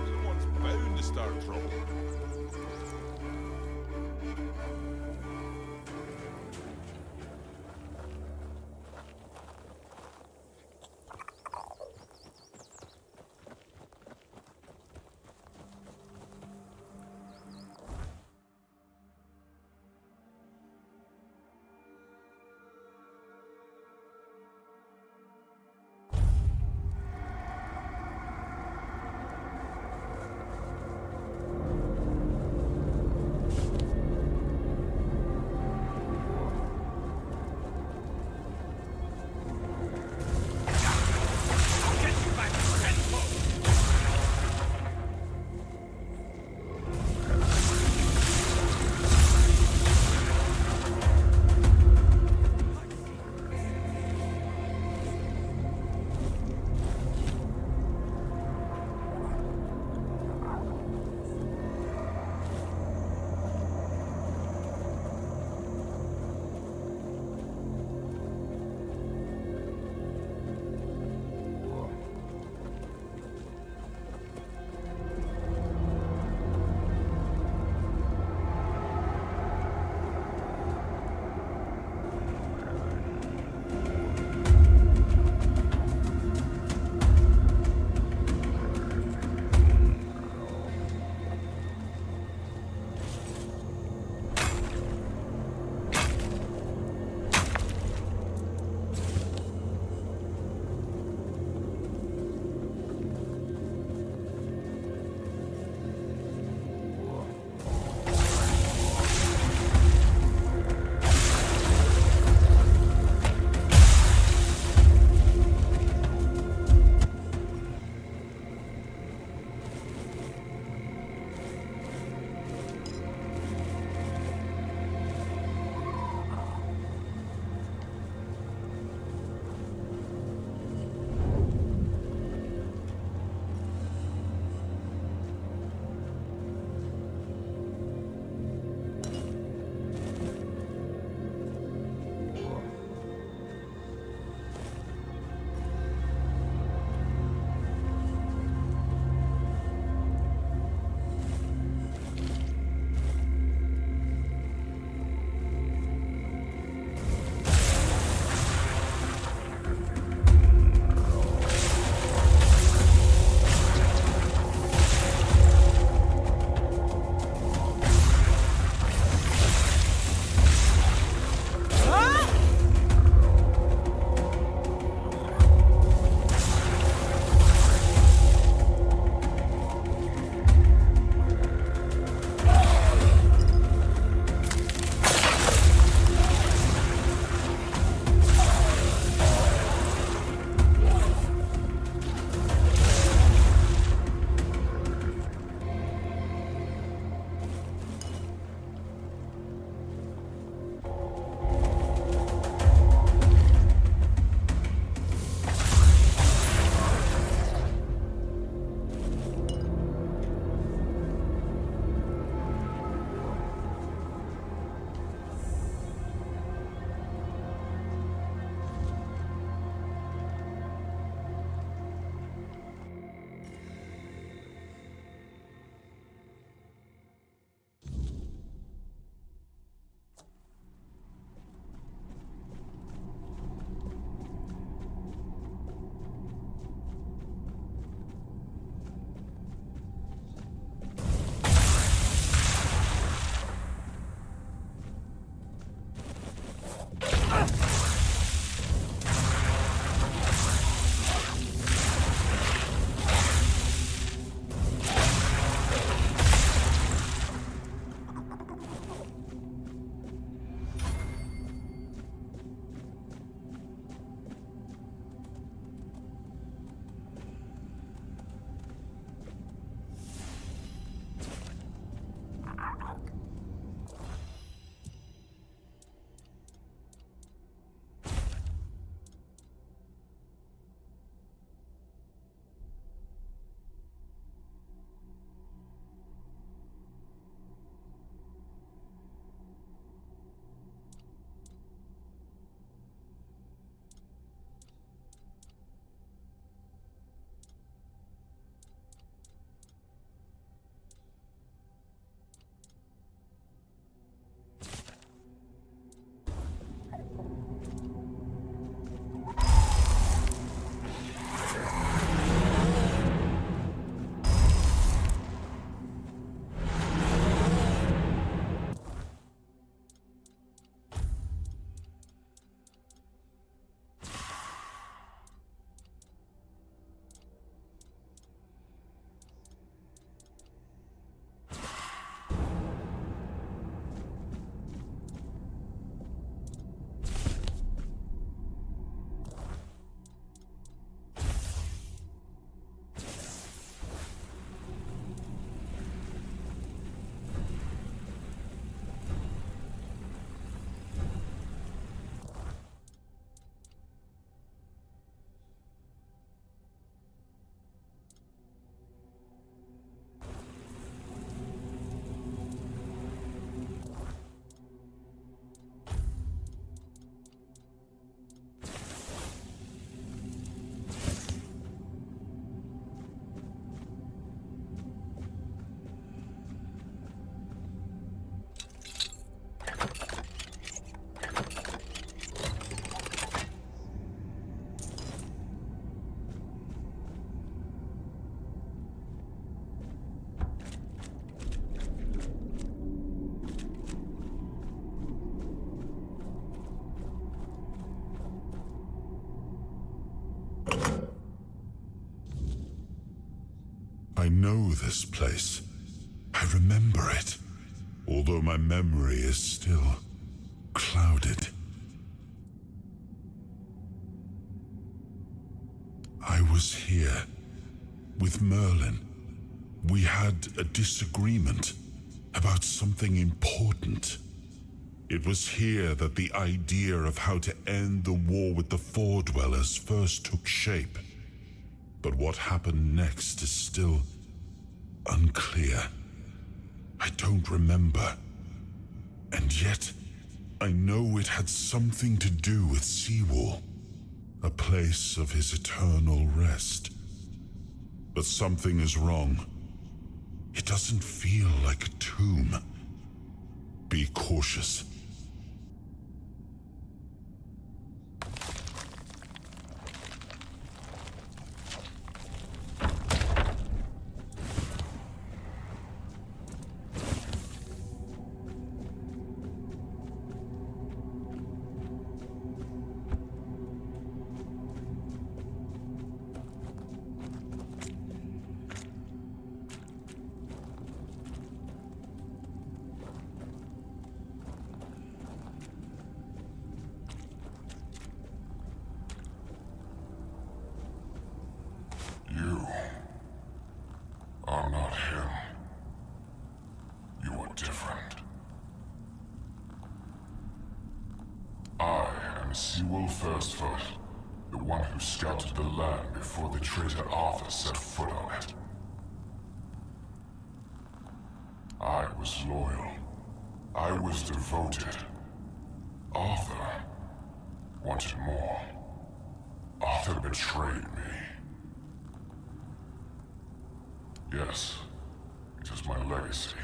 Someone's bound to start trouble. I know this place. I remember it, although my memory is still clouded. I was here with Merlin. We had a disagreement about something important. It was here that the idea of how to end the war with the Four-Dwellers first took shape. But what happened next is still unclear. I don't remember. And yet, I know it had something to do with Seawall, a place of his eternal rest. But something is wrong. It doesn't feel like a tomb. Be cautious. You are not him. You are different. I am Seawall Firstfoot, the one who scouted the land before the traitor Arthur set foot on it. I was loyal. I was devoted. Arthur wanted more. Arthur betrayed me. Yes, it is my legacy.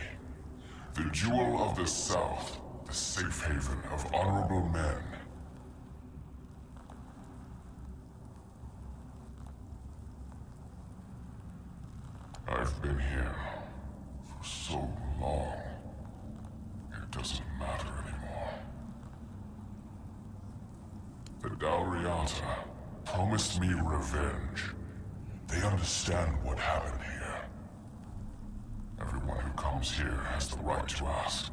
The jewel of the South, the safe haven of honorable men. I've been here for so long, it doesn't matter anymore. The Dalriata promised me revenge. They understand what happened here. Everyone who comes here has the right to ask.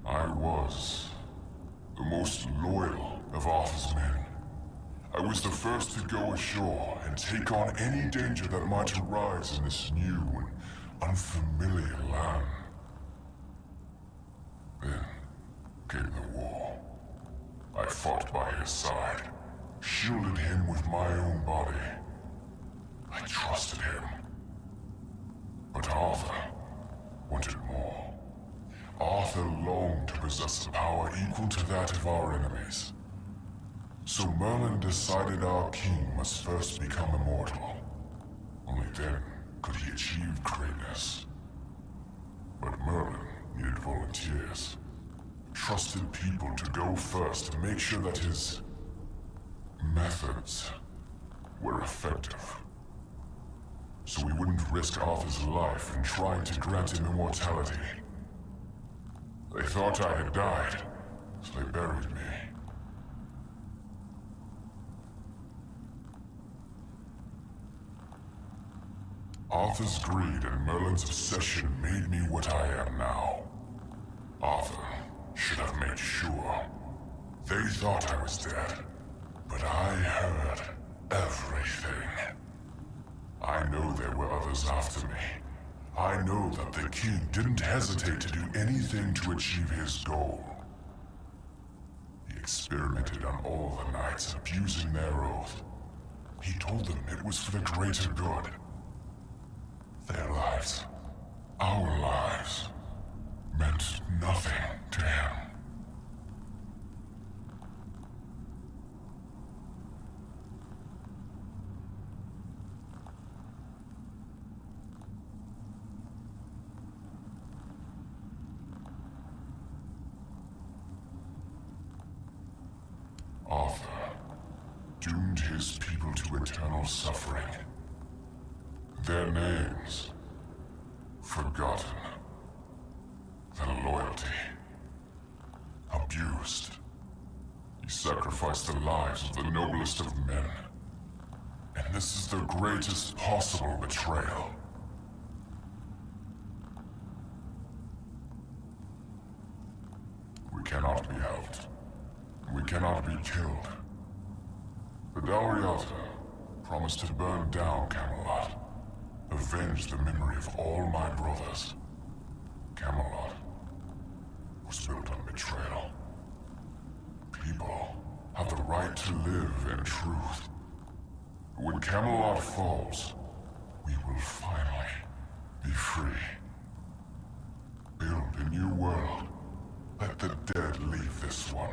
I was the most loyal of Arthur's men. I was the first to go ashore and take on any danger that might arise in this new and unfamiliar land. Then came the war. I fought by his side, shielded him with my own body. I trusted him. But Arthur wanted more. Arthur longed to possess a power equal to that of our enemies. So Merlin decided our king must first become immortal. Only then could he achieve greatness. But Merlin needed volunteers. Trusted people to go first to make sure that his methods were effective. So we wouldn't risk Arthur's life in trying to grant him immortality. They thought I had died, so they buried me. Arthur's greed and Merlin's obsession made me what I am now. Arthur should have made sure. They thought I was dead, but I heard everything. I know there were others after me. I know that the king didn't hesitate to do anything to achieve his goal. He experimented on all the knights, abusing their oath. He told them it was for the greater good. Their lives, our lives, meant nothing to him. Arthur doomed his people to eternal suffering. Their names forgotten. Their loyalty abused. He sacrificed the lives of the noblest of men. And This is the greatest possible betrayal. We cannot be helped. We cannot be killed. The Dalriata promised to burn down Camelot, avenge the memory of all my brothers. Camelot was built on betrayal. People have the right to live in truth. When Camelot falls, we will finally be free. Build a new world. Let the dead leave this one.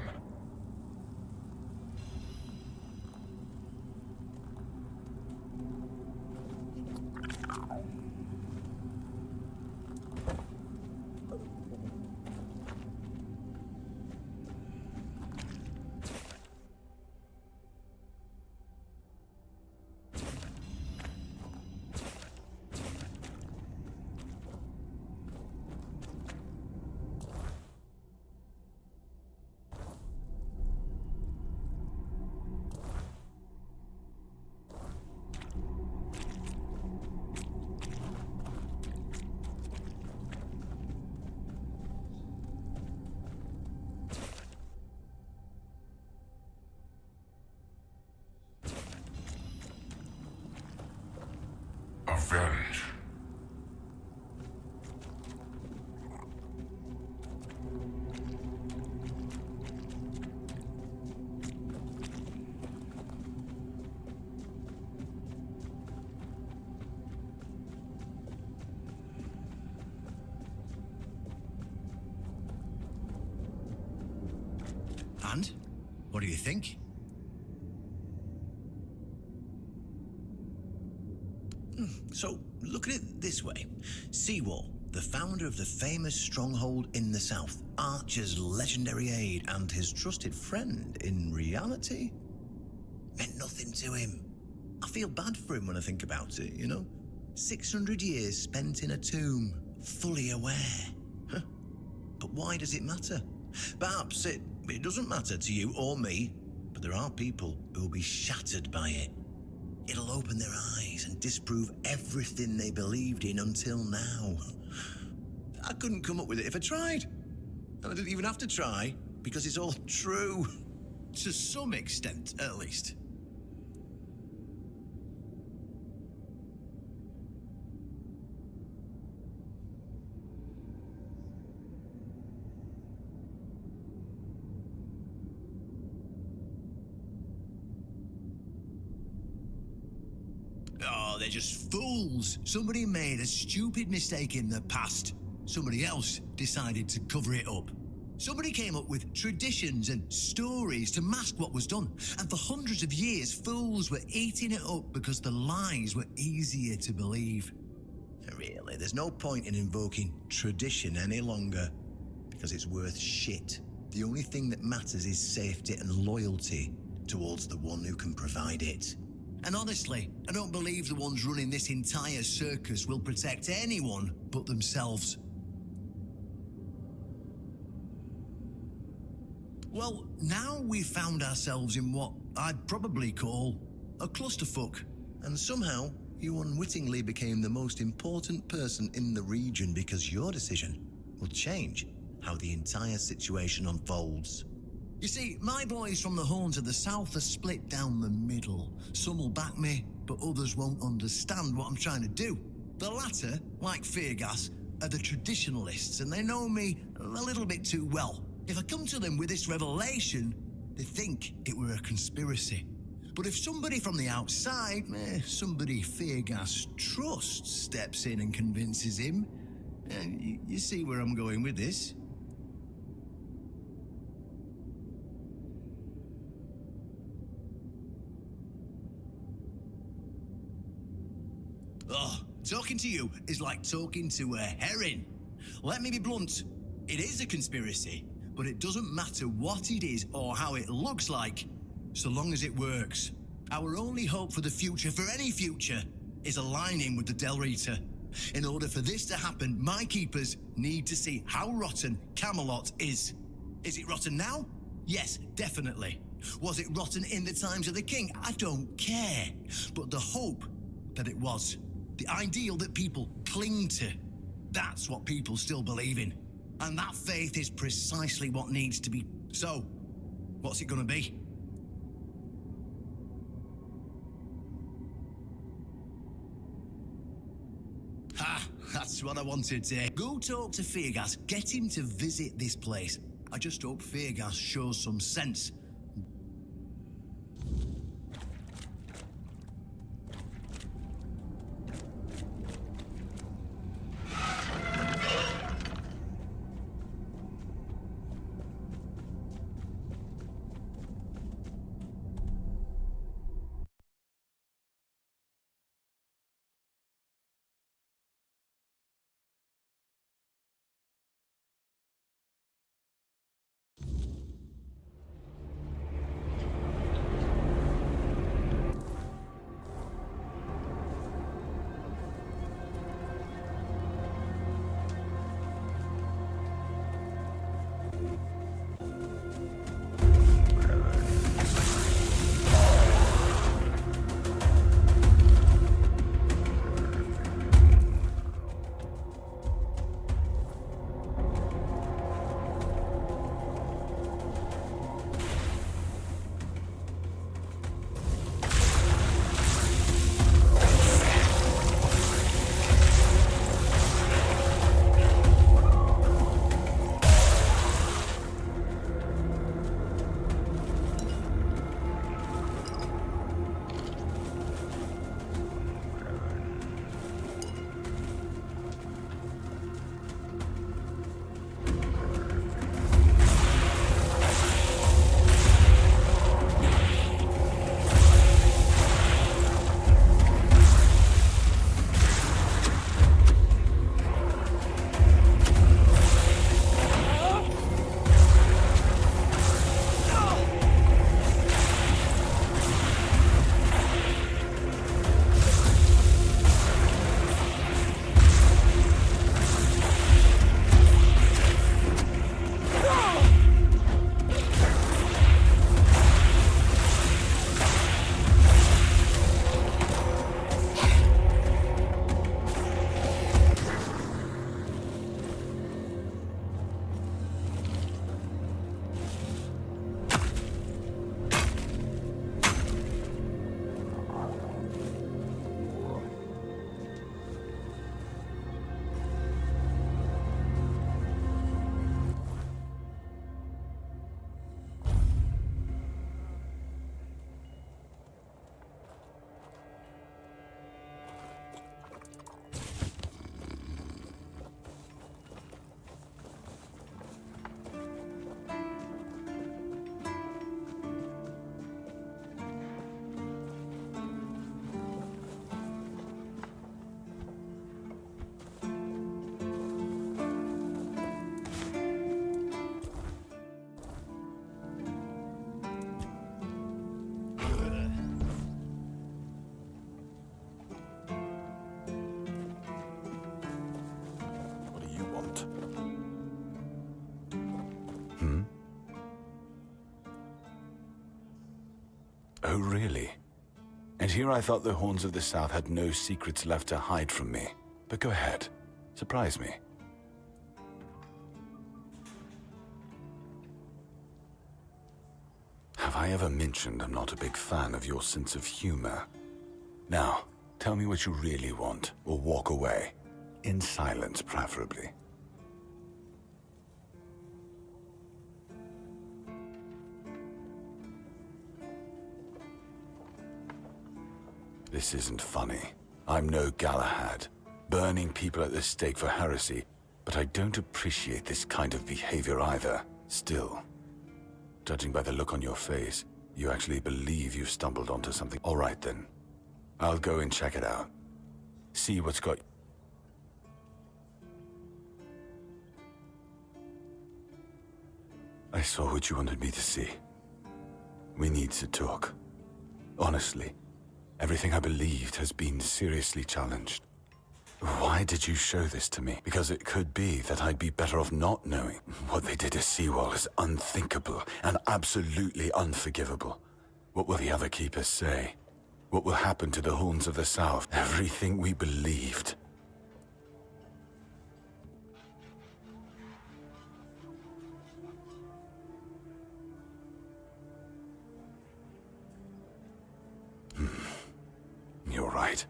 Avenge. And? What do you think? So, look at it this way. Seawall, the founder of the famous stronghold in the south, Archer's legendary aide and his trusted friend, in reality, meant nothing to him. I feel bad for him when I think about it, you know? 600 years spent in a tomb, fully aware. But why does it matter? Perhaps it doesn't matter to you or me, but there are people who will be shattered by it. It'll open their eyes and disprove everything they believed in until now. I couldn't come up with it if I tried. And I didn't even have to try, because it's all true. To some extent, at least. Oh, they're just fools. Somebody made a stupid mistake in the past. Somebody else decided to cover it up. Somebody came up with traditions and stories to mask what was done. And for hundreds of years, fools were eating it up because the lies were easier to believe. Really, there's no point in invoking tradition any longer, because it's worth shit. The only thing that matters is safety and loyalty towards the one who can provide it. And honestly, I don't believe the ones running this entire circus will protect anyone but themselves. Well, now we've found ourselves in what I'd probably call a clusterfuck. And somehow, you unwittingly became the most important person in the region because your decision will change how the entire situation unfolds. You see, my boys from the Horns of the South are split down the middle. Some will back me, but others won't understand what I'm trying to do. The latter, like Feargas, are the traditionalists, and they know me a little bit too well. If I come to them with this revelation, they think it were a conspiracy. But if somebody from the outside, somebody Feargas trusts, steps in and convinces him, you see where I'm going with this. Oh, talking to you is like talking to a herring. Let me be blunt. It is a conspiracy, but it doesn't matter what it is or how it looks like, so long as it works. Our only hope for the future, for any future, is aligning with the Delrita. In order for this to happen, my keepers need to see how rotten Camelot is. Is it rotten now? Yes, definitely. Was it rotten in the times of the king? I don't care. But the hope that it was, the ideal that people cling to, that's what people still believe in. And that faith is precisely what needs to be. So, what's it gonna be? Ha! That's what I wanted to. Go talk to Feargas. Get him to visit this place. I just hope Feargas shows some sense. Oh, really? And here I thought the Horns of the South had no secrets left to hide from me. But go ahead. Surprise me. Have I ever mentioned I'm not a big fan of your sense of humor? Now, tell me what you really want, or walk away. In silence, preferably. This isn't funny. I'm no Galahad, burning people at the stake for heresy, but I don't appreciate this kind of behavior either. Still, judging by the look on your face, you actually believe you've stumbled onto something. All right then. I'll go and check it out. See what's got... I saw what you wanted me to see. We need to talk. Honestly. Everything I believed has been seriously challenged. Why did you show this to me? Because it could be that I'd be better off not knowing. What they did to Seawall is unthinkable and absolutely unforgivable. What will the other keepers say? What will happen to the Horns of the South? Everything we believed. You're right.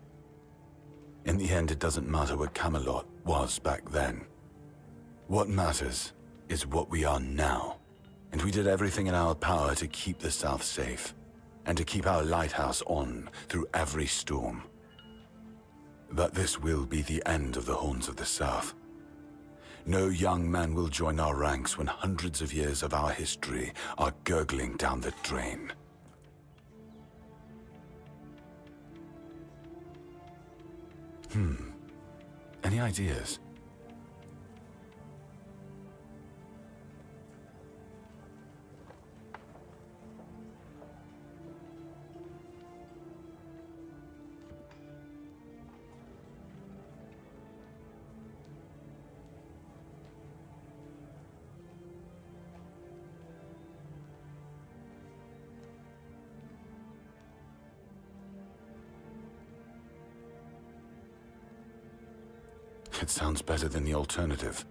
In the end, it doesn't matter what Camelot was back then. What matters is what we are now. And we did everything in our power to keep the South safe, and to keep our lighthouse on through every storm. But this will be the end of the Horns of the South. No young man will join our ranks when hundreds of years of our history are gurgling down the drain. Any ideas? It sounds better than the alternative.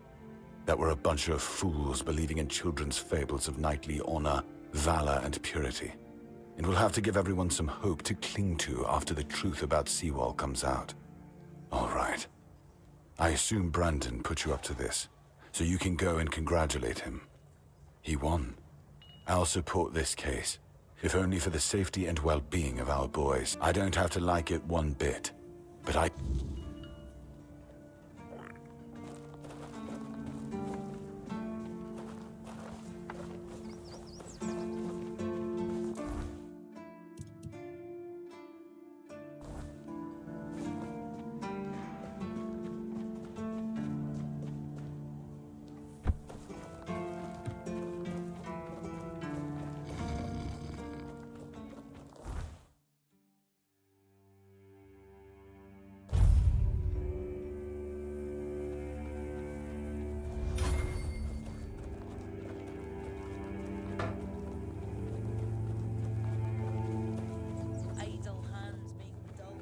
That we're a bunch of fools believing in children's fables of knightly honor, valor, and purity. And we'll have to give everyone some hope to cling to after the truth about Seawall comes out. All right. I assume Brandon put you up to this, so you can go and congratulate him. He won. I'll support this case, if only for the safety and well-being of our boys. I don't have to like it one bit, but I... Idle hands make dull.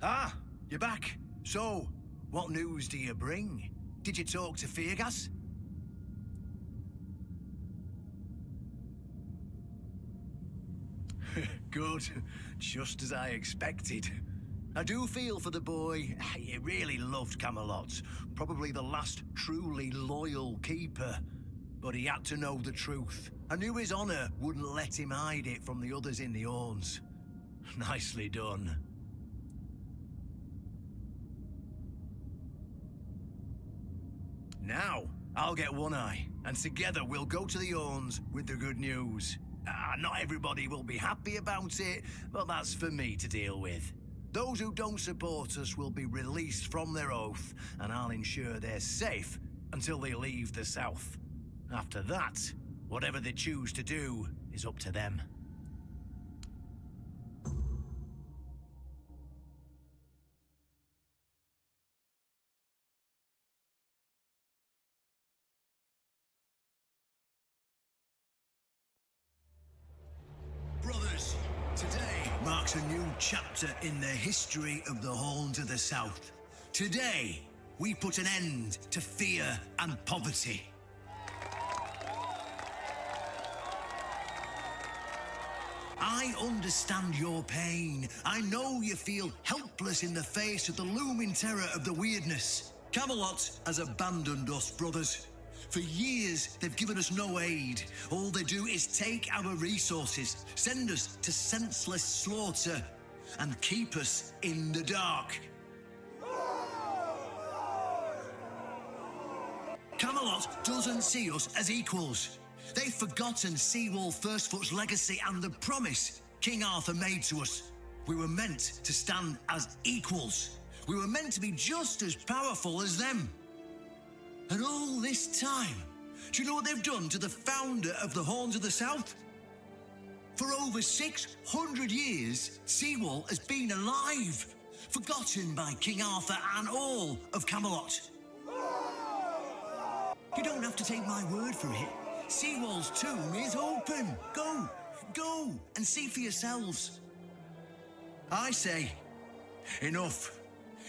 Ah, you're back. So, what news do you bring? Did you talk to Fergus? Good. Just as I expected. I do feel for the boy. He really loved Camelot. Probably the last truly loyal keeper. But he had to know the truth. I knew his honor wouldn't let him hide it from the others in the Horns. Nicely done. Now, I'll get One Eye, and together we'll go to the Horns with the good news. Not everybody will be happy about it, but that's for me to deal with. Those who don't support us will be released from their oath, and I'll ensure they're safe until they leave the South. After that, whatever they choose to do is up to them. Brothers, today marks a new chapter in the history of the Horns of the South. Today, we put an end to fear and poverty. I understand your pain. I know you feel helpless in the face of the looming terror of the weirdness. Camelot has abandoned us, brothers. For years, they've given us no aid. All they do is take our resources, send us to senseless slaughter, and keep us in the dark. Camelot doesn't see us as equals. They've forgotten Seawolf Firstfoot's legacy and the promise King Arthur made to us. We were meant to stand as equals. We were meant to be just as powerful as them. And all this time, do you know what they've done to the founder of the Horns of the South? For over 600 years, Seawolf has been alive, forgotten by King Arthur and all of Camelot. You don't have to take my word for it. Seawolf's tomb is open. Go and see for yourselves. I say, enough.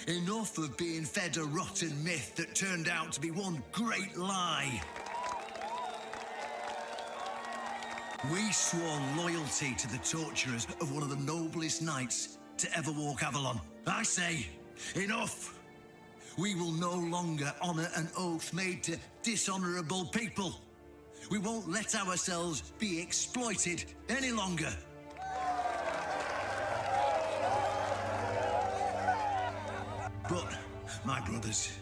Enough of being fed a rotten myth that turned out to be one great lie. We swore loyalty to the torturers of one of the noblest knights to ever walk Avalon. I say, enough. We will no longer honor an oath made to dishonorable people. We won't let ourselves be exploited any longer. But, my brothers,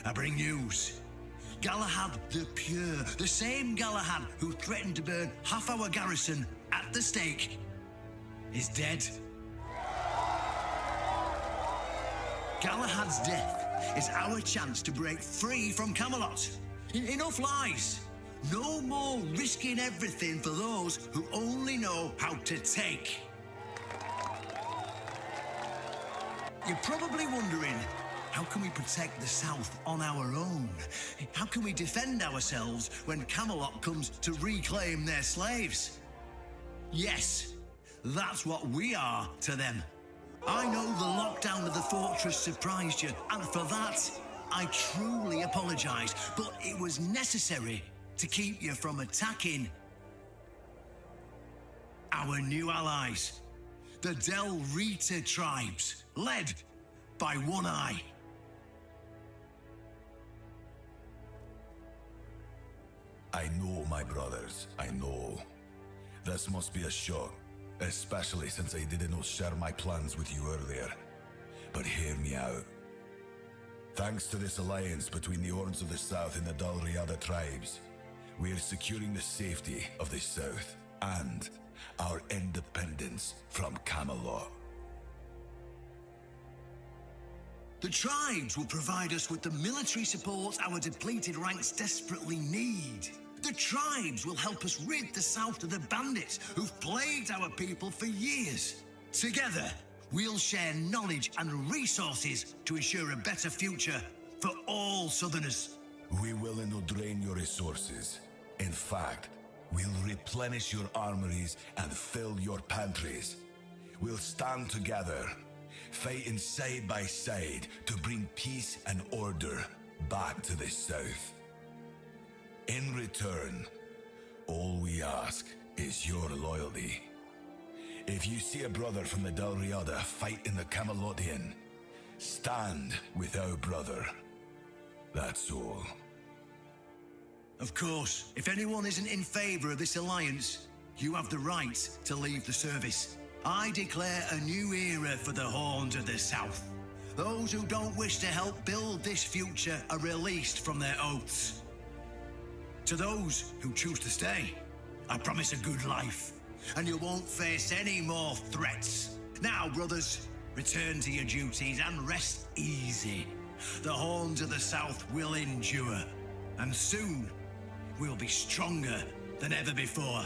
I bring news. Galahad the Pure, the same Galahad who threatened to burn half our garrison at the stake, is dead. Galahad's death is our chance to break free from Camelot. Enough lies. No more risking everything for those who only know how to take. You're probably wondering, how can we protect the South on our own? How can we defend ourselves when Camelot comes to reclaim their slaves? Yes, that's what we are to them. I know the lockdown of the fortress surprised you, and for that, I truly apologize, but it was necessary to keep you from attacking our new allies, the Del Rita tribes, led by One Eye. I know, my brothers, I know. This must be a shock, especially since I didn't share my plans with you earlier. But hear me out. Thanks to this alliance between the Horns of the South and the Dalriada tribes, we are securing the safety of the South and our independence from Camelot. The tribes will provide us with the military support our depleted ranks desperately need. The tribes will help us rid the South of the bandits who've plagued our people for years. Together, we'll share knowledge and resources to ensure a better future for all Southerners. We will not drain your resources. In fact, we'll replenish your armories and fill your pantries. We'll stand together, fighting side by side to bring peace and order back to the South. In return, all we ask is your loyalty. If you see a brother from the Dalriada fight in the Camelotian, stand with our brother. That's all. Of course, if anyone isn't in favor of this alliance, you have the right to leave the service. I declare a new era for the Horns of the South. Those who don't wish to help build this future are released from their oaths. To those who choose to stay, I promise a good life, and you won't face any more threats. Now, brothers, return to your duties and rest easy. The Horns of the South will endure, and soon we'll be stronger than ever before.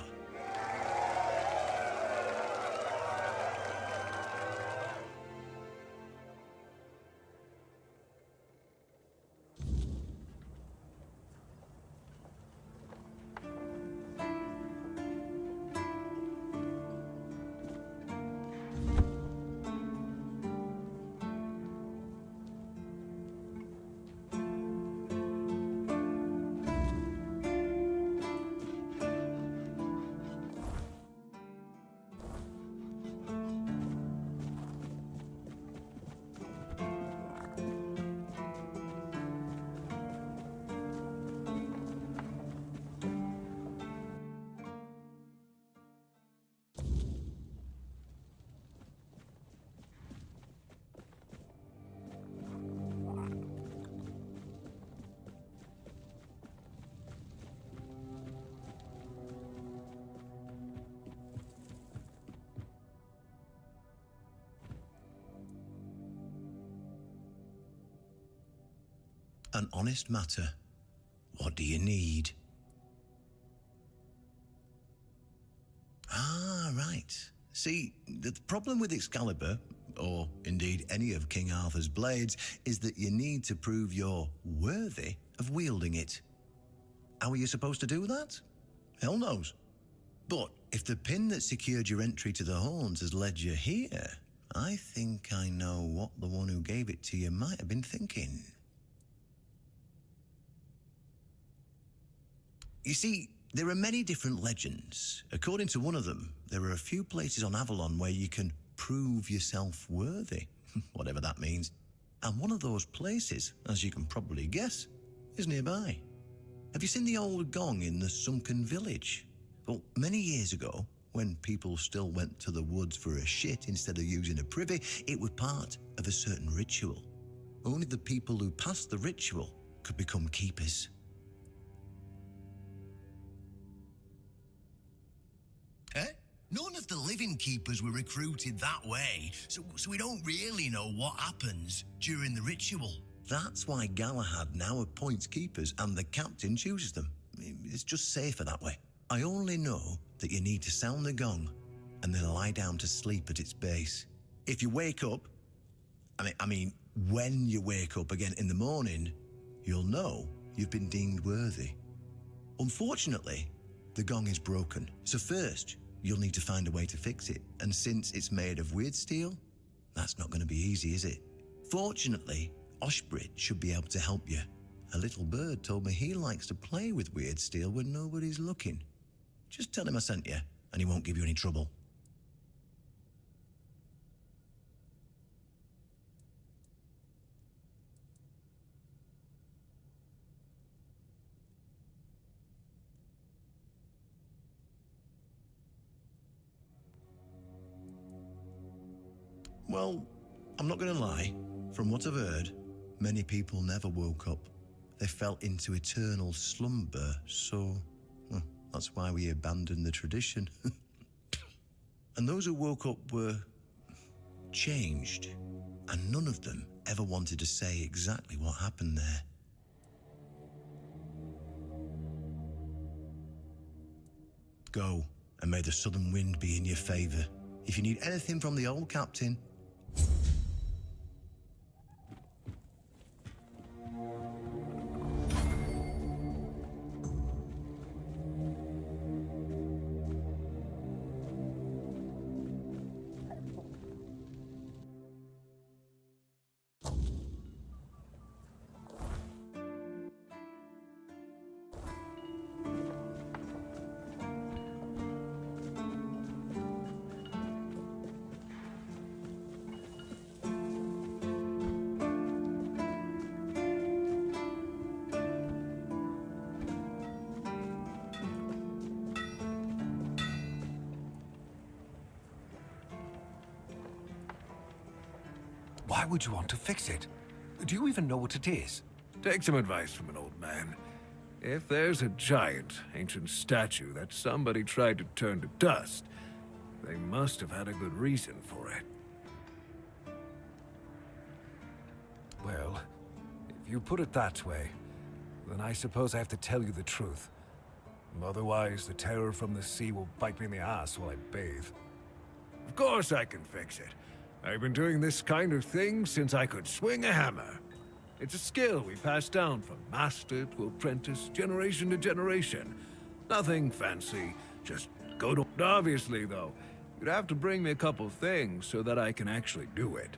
An honest matter. What do you need? Ah, right. See, the problem with Excalibur, or indeed any of King Arthur's blades, is that you need to prove you're worthy of wielding it. How are you supposed to do that? Hell knows. But if the pin that secured your entry to the horns has led you here, I think I know what the one who gave it to you might have been thinking. You see, there are many different legends. According to one of them, there are a few places on Avalon where you can prove yourself worthy, whatever that means. And one of those places, as you can probably guess, is nearby. Have you seen the old gong in the sunken village? Well, many years ago, when people still went to the woods for a shit instead of using a privy, it was part of a certain ritual. Only the people who passed the ritual could become keepers. Eh? None of the living keepers were recruited that way, so we don't really know what happens during the ritual. That's why Galahad now appoints keepers and the captain chooses them. It's just safer that way. I only know that you need to sound the gong and then lie down to sleep at its base. If you wake up, I mean, when you wake up again in the morning, you'll know you've been deemed worthy. Unfortunately, the gong is broken, so first, you'll need to find a way to fix it. And since it's made of weird steel, that's not going to be easy, is it? Fortunately, Oshbrit should be able to help you. A little bird told me he likes to play with weird steel when nobody's looking. Just tell him I sent you, and he won't give you any trouble. Well, I'm not going to lie. From what I've heard, many people never woke up. They fell into eternal slumber, so that's why we abandoned the tradition. And those who woke up were changed, and none of them ever wanted to say exactly what happened there. Go, and may the southern wind be in your favor. If you need anything from the old captain, Why would you want to fix it? Do you even know what it is? Take some advice from an old man. If there's a giant, ancient statue that somebody tried to turn to dust, they must have had a good reason for it. Well, if you put it that way, then I suppose I have to tell you the truth. Otherwise, the terror from the sea will bite me in the ass while I bathe. Of course I can fix it. I've been doing this kind of thing since I could swing a hammer. It's a skill we pass down from master to apprentice, generation to generation. Nothing fancy, just go to... Obviously, though, you'd have to bring me a couple things so that I can actually do it.